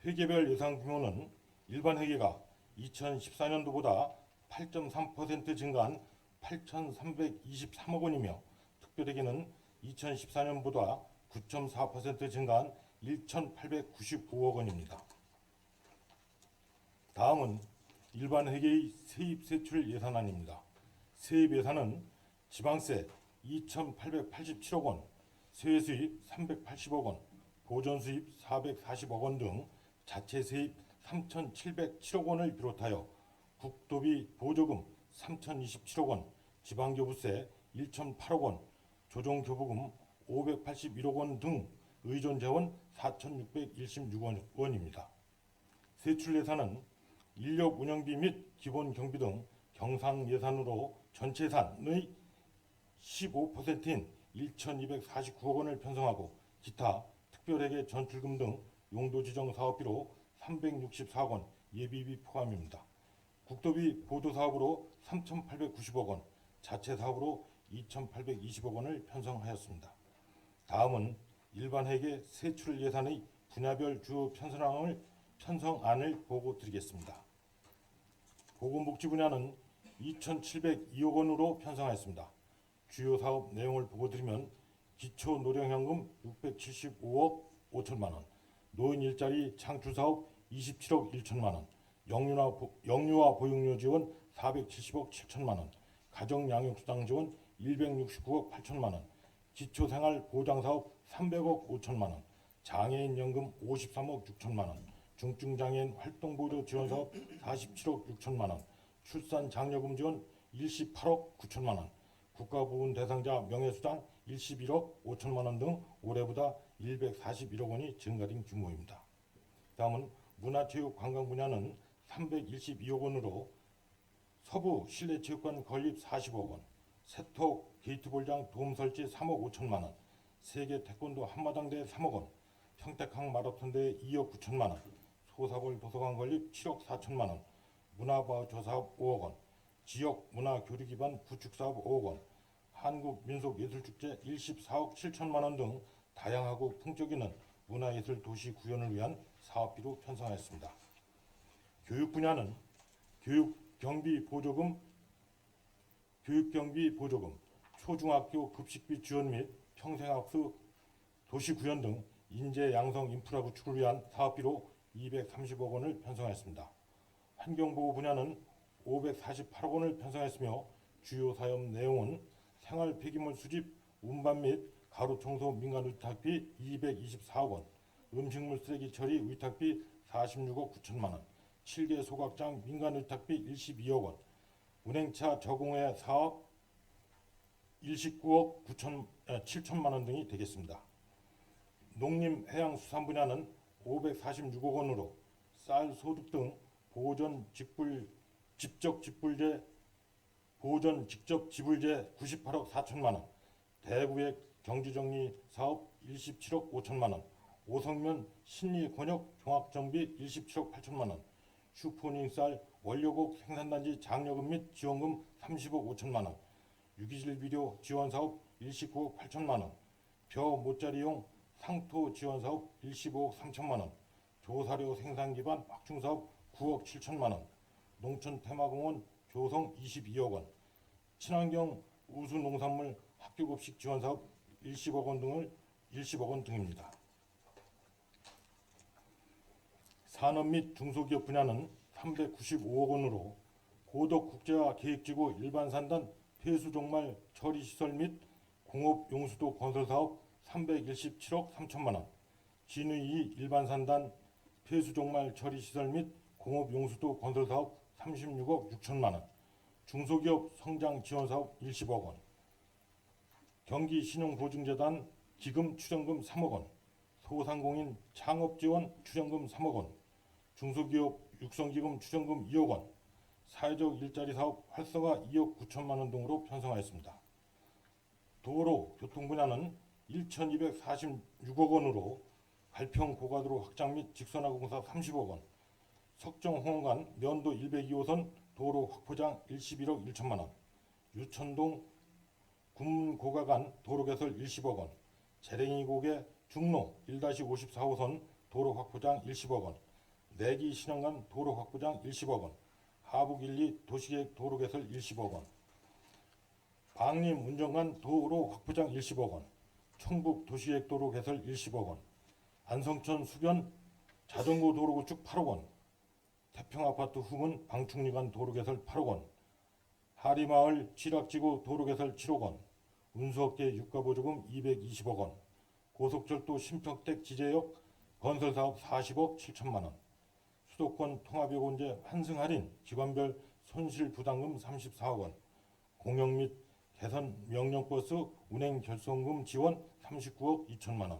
회계별 예산 규모는 일반 회계가 2014년도보다 8.3% 증가한 8,323억 원이며 특별회계는 2014년보다 9.4% 증가한 1,895억 원입니다. 다음은 일반 회계의 세입 세출 예산안입니다. 세입 예산은 지방세 2,887억 원, 세외 수입 380억 원, 보전 수입 440억 원 등 자체 세입 3,707억 원을 비롯하여 국도비 보조금 3,027억 원, 지방교부세 1,008억 원, 조정교부금 581억 원 등 의존 재원 4,616억 원입니다. 세출 예산은 인력 운영비 및 기본 경비 등 경상 예산으로 전체 예산의 15%인 1,249억 원을 편성하고 기타 특별회계 전출금 등 용도 지정 사업비로 364억 원 예비비 포함입니다. 국도비 보조 사업으로 3,890억 원, 자체 사업으로 2,820억 원을 편성하였습니다. 다음은 일반 회계 세출 예산의 분야별 주 편성안을 보고 드리겠습니다. 보건복지 분야는 2,702억 원으로 편성하였습니다. 주요 사업 내용을 보고 드리면 기초노령현금 675억 5천만 원, 노인 일자리 창출 사업 27억 1천만 원, 영유아 보육료 지원 470억 7천만 원, 가정양육수당 지원 169억 8천만 원, 기초생활보장사업 300억 5천만 원, 장애인연금 53억 6천만 원, 중증장애인 활동보조 지원사업 47억 6천만 원, 출산장려금 지원 28억 9천만 원, 국가보훈 대상자 명예수당 11억 5천만 원 등 올해보다 141억 원이 증가된 규모입니다. 다음은 문화체육관광 분야는 322억 원으로 서부 실내체육관 건립 40억 원, 세톡 게이트볼장 도움 설치 3억 5천만 원, 세계 태권도 한마당대 3억 원, 평택항 마라톤대 2억 9천만 원, 소사벌 도서관 건립 7억 4천만 원, 문화바우처 사업 5억 원, 지역 문화 교류 기반 구축 사업 5억 원, 한국민속예술축제 14억 7천만 원 등 다양하고 품격 있는 문화예술 도시 구현을 위한 사업비로 편성하였습니다. 교육 분야는 교육경비 보조금, 초중학교 급식비 지원 및 평생학습 도시 구현 등 인재 양성 인프라 구축을 위한 사업비로 230억 원을 편성하였습니다. 환경보호 분야는 548억 원을 편성했으며 주요 사업 내용은 생활 폐기물 수집, 운반 및 가로 청소 민간 의탁비 224억 원, 음식물 쓰레기 처리 의탁비 46억 9천만 원, 7개 소각장 민간 의탁비 12억 원, 운행차 저공해 사업 19억 7천만 원 등이 되겠습니다. 농림해양수산 분야는 546억 원으로 쌀, 소득 등 직접 지불제 98억 4천만 원, 대구액 경지정리 사업 27억 5천만 원, 오성면 신리권역 종합정비 27억 8천만 원, 슈퍼닝쌀 원료곡 생산단지 장려금 및 지원금 30억 5천만 원, 유기질 비료 지원 사업 29억 8천만 원, 벼 모짜리용 상토 지원 사업 15억 3천만 원, 조사료 생산 기반 확충 사업 9억 7천만 원, 농촌 테마공원 조성 22억 원, 친환경 우수 농산물 학교 급식 지원 사업 10억 원 등입니다. 산업 및 중소기업 분야는 395억 원으로 고덕 국제화 계획지구 일반 산단 폐수 종말 처리 시설 및 공업 용수도 건설 사업 317억 3천만 원, 진의 일반 산단 폐수 종말 처리 시설 및 공업 용수도 건설 사업 36억 6천만 원, 중소기업 성장 지원 사업 10억 원, 경기신용보증재단 기금 출연금 3억 원, 소상공인 창업지원 출연금 3억 원, 중소기업 육성기금 출연금 2억 원, 사회적 일자리 사업 활성화 2억 9천만 원 등으로 편성하였습니다. 도로 교통 분야는 1,246억 원으로 갈평 고가도로 확장 및 직선화 공사 30억 원, 석정 홍원간 면도 102호선 도로 확포장 11억 1천만 원, 유천동 군문 고가간 도로 개설 10억 원, 재랭이 고개 중로 1-54호선 도로 확포장 10억 원, 내기 신영간 도로 확포장 10억 원, 하북 1, 2 도시계획 도로 개설 10억 원, 방림 운정간 도로 확포장 10억 원, 청북 도시계획 도로 개설 10억 원, 안성천 수변 자전거 도로 구축 8억 원, 태평아파트 후문 방충리간 도로 개설 8억 원, 하리마을 쥐락지구 도로 개설 7억 원, 운수업계 유가보조금 220억 원, 고속철도 신평택 지제역 건설사업 40억 7천만 원, 수도권 통합요금제 환승 할인 기관별 손실부담금 34억 원, 공영 및 개선 명령버스 운행 결손금 지원 39억 2천만 원,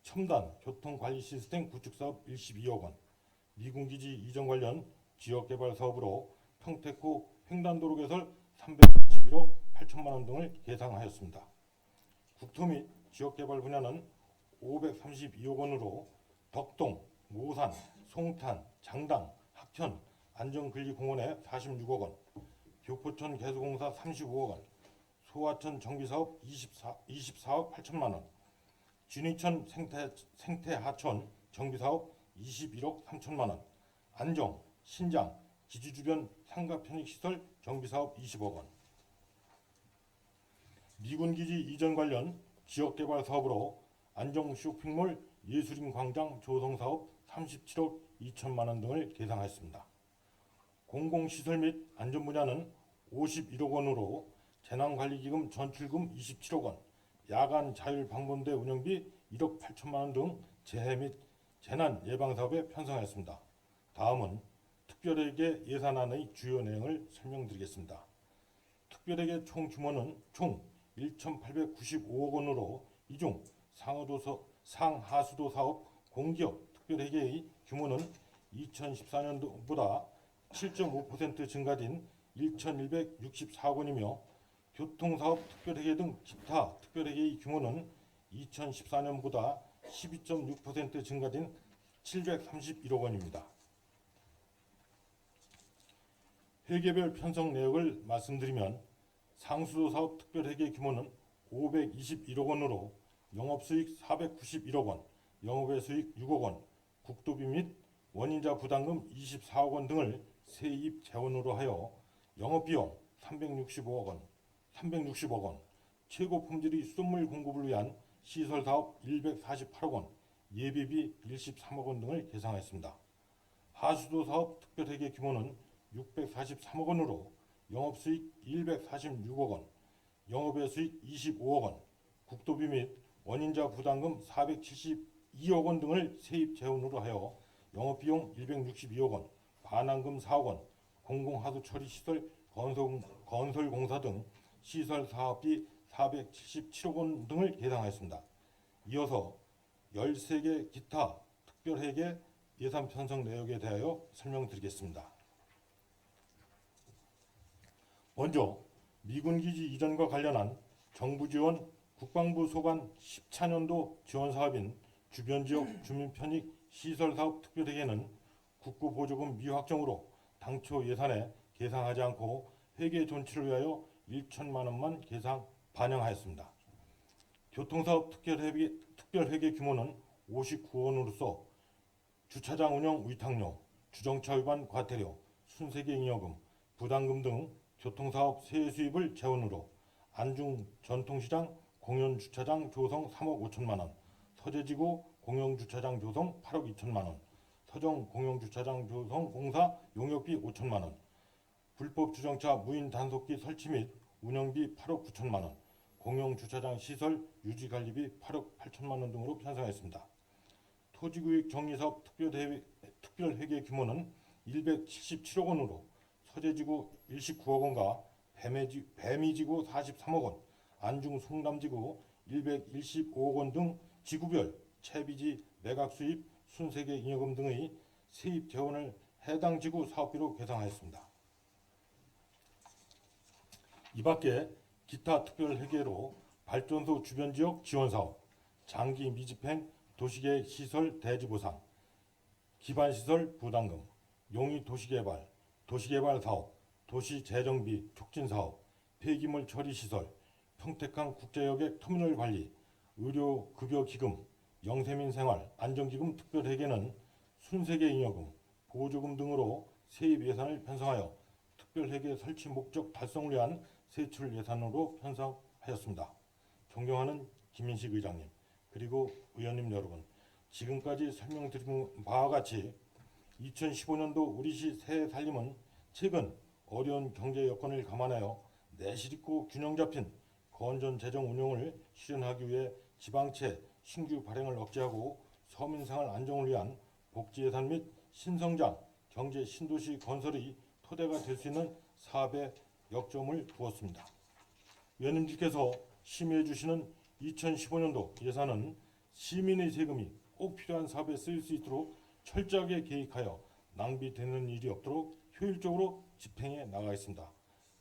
첨단 교통관리 시스템 구축사업 12억 원, 미군기지 이전 관련 지역개발 사업으로 평택구 횡단도로 개설 341억 8천만 원 등을 예상하였습니다. 국토 및 지역개발 분야는 532억 원으로 덕동, 모산, 송탄, 장당, 학현, 안전근리공원에 46억 원, 교포천 개수공사 35억 원, 소하천 정비사업 24억 8천만 원, 진위천 생태하천 정비사업 21억 3천만 원, 안정, 신장, 기지 주변 상가 편익시설 정비사업 20억 원, 미군기지 이전 관련 지역개발 사업으로 안정 쇼핑몰 예술인 광장 조성사업 37억 2천만 원 등을 계상하였습니다. 공공시설 및 안전 분야는 51억 원으로 재난관리기금 전출금 27억 원, 야간 자율방범대 운영비 1억 8천만 원 등 재해 및 재난 예방사업에 편성하였습니다. 다음은 특별회계 예산안의 주요 내용을 설명드리겠습니다. 특별회계 총 규모는 총 1,895억 원으로 이 중 상하수도 사업 공기업 특별회계의 규모는 2014년도보다 7.5% 증가된 1,164억 원이며 교통사업 특별회계 등 기타 특별회계의 규모는 2014년보다 12.6% 증가된 731억 원입니다. 회계별 편성 내역을 말씀드리면 상수도 사업 특별회계 규모는 521억 원으로 영업수익 491억 원, 영업외 수익 6억 원, 국도비 및 원인자 부담금 24억 원 등을 세입 재원으로 하여 영업비용 360억 원, 최고 품질의 수돗물 공급을 위한 시설사업 148억 원, 예비비 13억 원 등을 계상하였습니다. 하수도 사업 특별회계 규모는 643억 원으로 영업수익 146억 원, 영업외 수익 25억 원, 국도비 및 원인자 부담금 472억 원 등을 세입 재원으로 하여 영업비용 262억 원, 반환금 4억 원, 공공하수 처리시설 건설공사 등 시설사업비 477억 원 등을 계상하였습니다. 이어서 13개 기타 특별회계 예산 편성 내역에 대하여 설명드리겠습니다. 먼저 미군기지 이전과 관련한 정부 지원 국방부 소관 14년도 지원 사업인 주변지역 주민편익 시설사업 특별회계는 국고보조금 미확정으로 당초 예산에 계상하지 않고 회계 존치를 위하여 1천만 원만 반영하였습니다. 교통사업 특별회계 규모는 59원으로서 주차장 운영 위탁료, 주정차 위반 과태료, 순세계 잉여금, 부담금 등 교통사업 세액 수입을 재원으로 안중 전통시장 공연주차장 조성 3억 5천만 원, 서재지구 공영주차장 조성 8억 2천만 원, 서정 공영주차장 조성 공사 용역비 5천만 원, 불법 주정차 무인 단속기 설치 및 운영비 8억 9천만 원, 공영주차장 시설 유지관리비 8억 8천만 원 등으로 편성했습니다. 토지구역 정리사업 특별회계 규모는 177억 원으로 서재지구 19억 원과 배미지구 43억 원, 안중 송담지구 115억 원 등 지구별 채비지 매각 수입, 순세계 잉여금 등의 세입 재원을 해당 지구 사업비로 계상하였습니다. 이밖에 기타 특별회계로 발전소 주변지역 지원사업, 장기 미집행 도시계획 시설 대지보상, 기반시설 부담금, 용의 도시개발, 도시개발 사업, 도시재정비 촉진사업, 폐기물 처리시설, 평택항 국제여객 터미널 관리, 의료급여기금, 영세민생활 안전기금 특별회계는 순세계 잉여금, 보조금 등으로 세입 예산을 편성하여 특별회계 설치 목적 달성을 위한 세출 예산으로 편성하였습니다. 존경하는 김인식 의장님, 그리고 의원님 여러분, 지금까지 설명드린 바와 같이 2015년도 우리시 새해 살림은 최근 어려운 경제 여건을 감안하여 내실 있고 균형 잡힌 건전 재정 운영을 실현하기 위해 지방채 신규 발행을 억제하고 서민생활 안정을 위한 복지 예산 및 신성장 경제 신도시 건설의 토대가 될 수 있는 사업에 역점을 두었습니다. 위원님들께서 심의해 주시는 2015년도 예산은 시민의 세금이 꼭 필요한 사업에 쓰일 수 있도록 철저하게 계획하여 낭비되는 일이 없도록 효율적으로 집행해 나가겠습니다.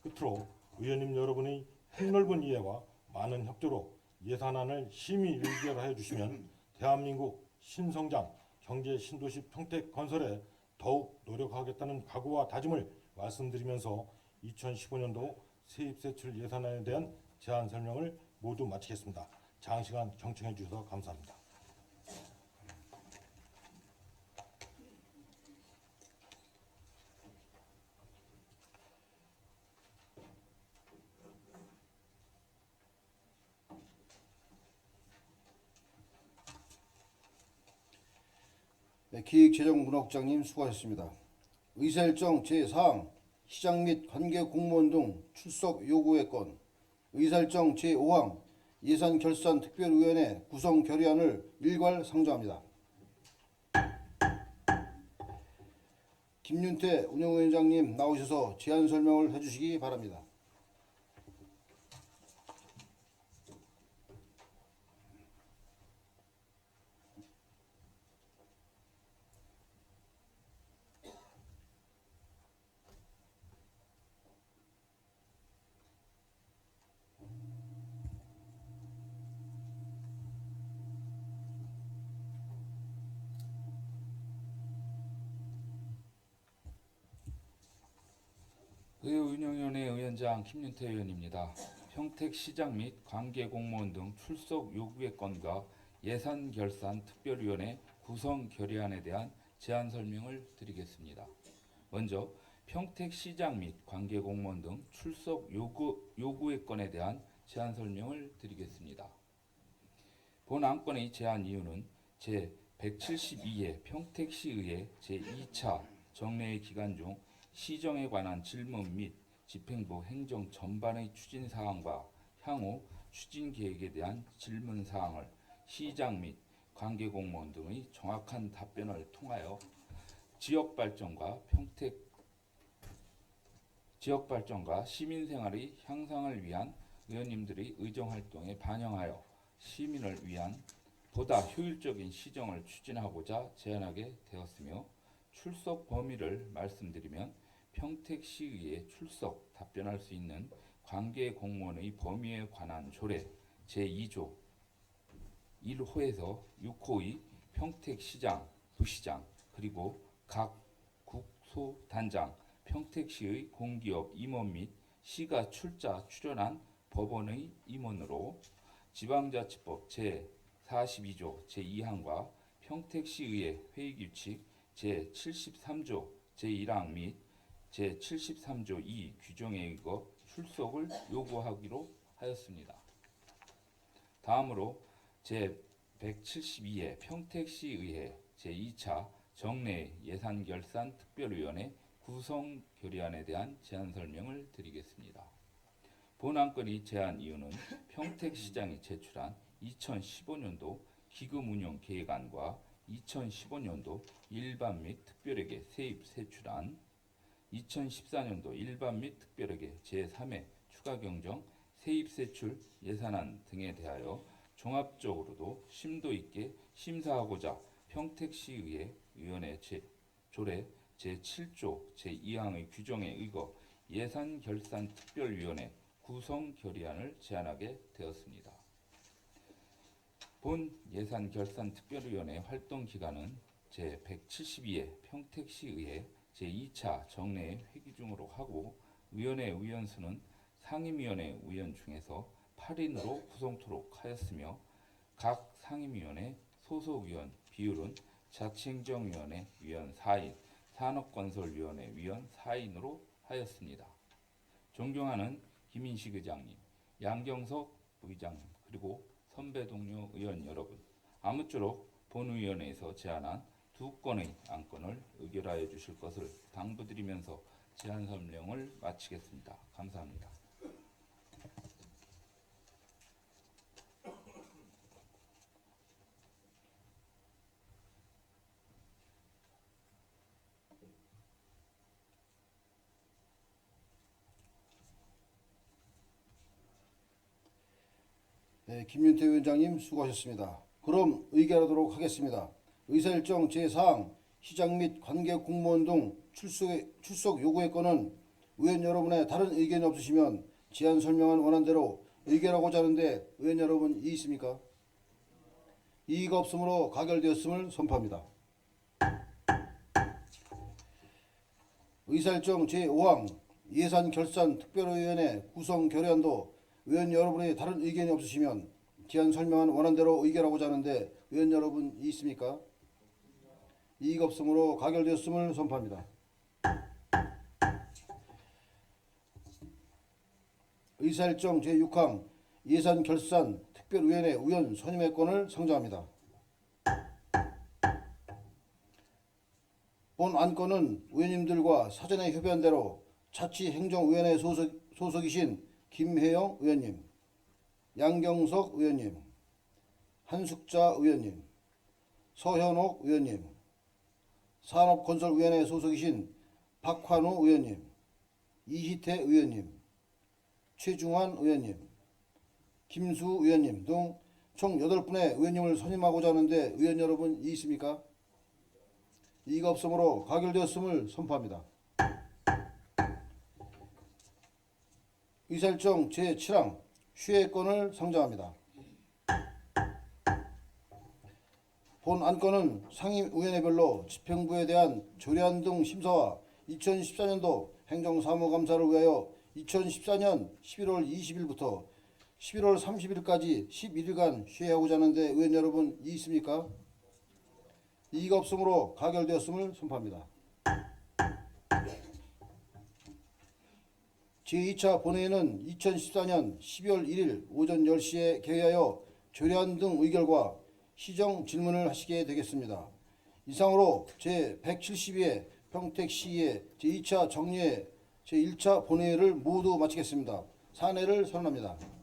끝으로 의원님 여러분의 폭넓은 이해와 많은 협조로 예산안을 심의 의결하여 주시면 대한민국 신성장 경제 신도시 평택 건설에 더욱 노력하겠다는 각오와 다짐을 말씀드리면서 2015년도 세입세출 예산안에 대한 제안 설명을 모두 마치겠습니다. 장시간 경청해 주셔서 감사합니다. 네, 기획재정문화국장님 수고하셨습니다. 의사일정 제4항 시장 및 관계 공무원 등 출석 요구의 건, 의사일정 제5항 예산결산특별위원회 구성 결의안을 일괄 상정합니다. 김윤태 운영위원장님 나오셔서 제안 설명을 해주시기 바랍니다. 의회운영위원회 위원장 김윤태 의원입니다. 평택시장 및 관계공무원 등 출석 요구의 건과 예산결산특별위원회 구성 결의안에 대한 제안 설명을 드리겠습니다. 먼저 평택시장 및 관계공무원 등 출석 요구의 건에 대한 제안 설명을 드리겠습니다. 본 안건의 제안 이유는 제172회 평택시의회 제2차 정례회 기간 중 시정에 관한 질문 및 집행부 행정 전반의 추진 사항과 향후 추진 계획에 대한 질문 사항을 시장 및 관계 공무원 등의 정확한 답변을 통하여 지역 발전과 시민 생활의 향상을 위한 의원님들의 의정 활동에 반영하여 시민을 위한 보다 효율적인 시정을 추진하고자 제안하게 되었으며, 출석 범위를 말씀드리면 평택시의회 출석 답변할 수 있는 관계 공무원의 범위에 관한 조례 제2조 1호에서 6호의 평택시장, 부시장, 그리고 각 국소단장, 평택시의 공기업 임원 및 시가 출연한 법원의 임원으로 지방자치법 제42조 제2항과 평택시의회 회의규칙 제73조 제1항 및 제73조 2 규정에 의거 출석을 요구하기로 하였습니다. 다음으로 제172회 평택시의회 제2차 정례 예산결산특별위원회 구성 결의안에 대한 제안 설명을 드리겠습니다. 본 안건의 제안 이유는 평택시장이 제출한 2015년도 기금운용 계획안과 2015년도 일반 및 특별회계 세입 세출안, 2014년도 일반 및 특별회계 제3회 추가경정 세입세출 예산안 등에 대하여 종합적으로도 심도 있게 심사하고자 평택시의회 위원회 조례 제7조 제2항의 규정에 의거 예산결산특별위원회 구성 결의안을 제안하게 되었습니다. 본 예산결산특별위원회 활동기간은 제172회 평택시의회 제2차 정례 회기 중으로 하고, 위원회 위원수는 상임위원회 위원 중에서 8인으로 구성토록 하였으며, 각 상임위원회 소속위원 비율은 자치행정위원회 위원 4인, 산업건설위원회 위원 4인으로 하였습니다. 존경하는 김인식 의장님, 양경석 부의장님, 그리고 선배 동료 의원 여러분, 아무쪼록 본위원회에서 제안한 두 건의 안건을 의결하여 주실 것을 당부드리면서 제안 설명을 마치겠습니다. 감사합니다. 네, 김윤태 위원장님 수고하셨습니다. 그럼 의결하도록 하겠습니다. 의사일정 제4항 시장 및 관계 공무원 등 출석 요구의 건은 의원 여러분의 다른 의견이 없으시면 제안 설명한 원안대로 의결하고자 하는데 의원 여러분 이의 있습니까? 이의가 없으므로 가결되었음을 선포합니다. 의사일정 제5항 예산결산특별위원회 구성 결의안도 의원 여러분의 다른 의견이 없으시면 기한 설명한 원안대로 의결하고자 하는데 의원 여러분 이의 있습니까? 이의가 없으므로 가결되었음을 선포합니다. 의사일정 제6항 예산결산특별위원회 위원 선임의 권을 상정합니다. 본 안건은 의원님들과 사전에 협의한 대로 자치행정위원회 소속이신 김혜영 의원님, 양경석 의원님, 한숙자 의원님, 서현옥 의원님, 산업건설위원회 소속이신 박환우 의원님, 이희태 의원님, 최중환 의원님, 김수 의원님 등 총 8분의 의원님을 선임하고자 하는데 의원 여러분 이의 있습니까? 이의가 없으므로 가결되었음을 선포합니다. 의사일정 제7항 휴회권을 상정합니다. 본 안건은 상임위원회별로 집행부에 대한 조례안 등 심사와 2014년도 행정사무감사를 위하여 2014년 11월 20일부터 11월 30일까지 11일간 휴회하고자 하는데 의원 여러분 이의 있습니까? 이의가 없으므로 가결되었음을 선포합니다. 제2차 본회의는 2014년 12월 1일 오전 10시에 개회하여 조례안 등 의결과 시정 질문을 하시게 되겠습니다. 이상으로 제172회 평택시의 제2차 정례 제1차 본회의를 모두 마치겠습니다. 산회를 선언합니다.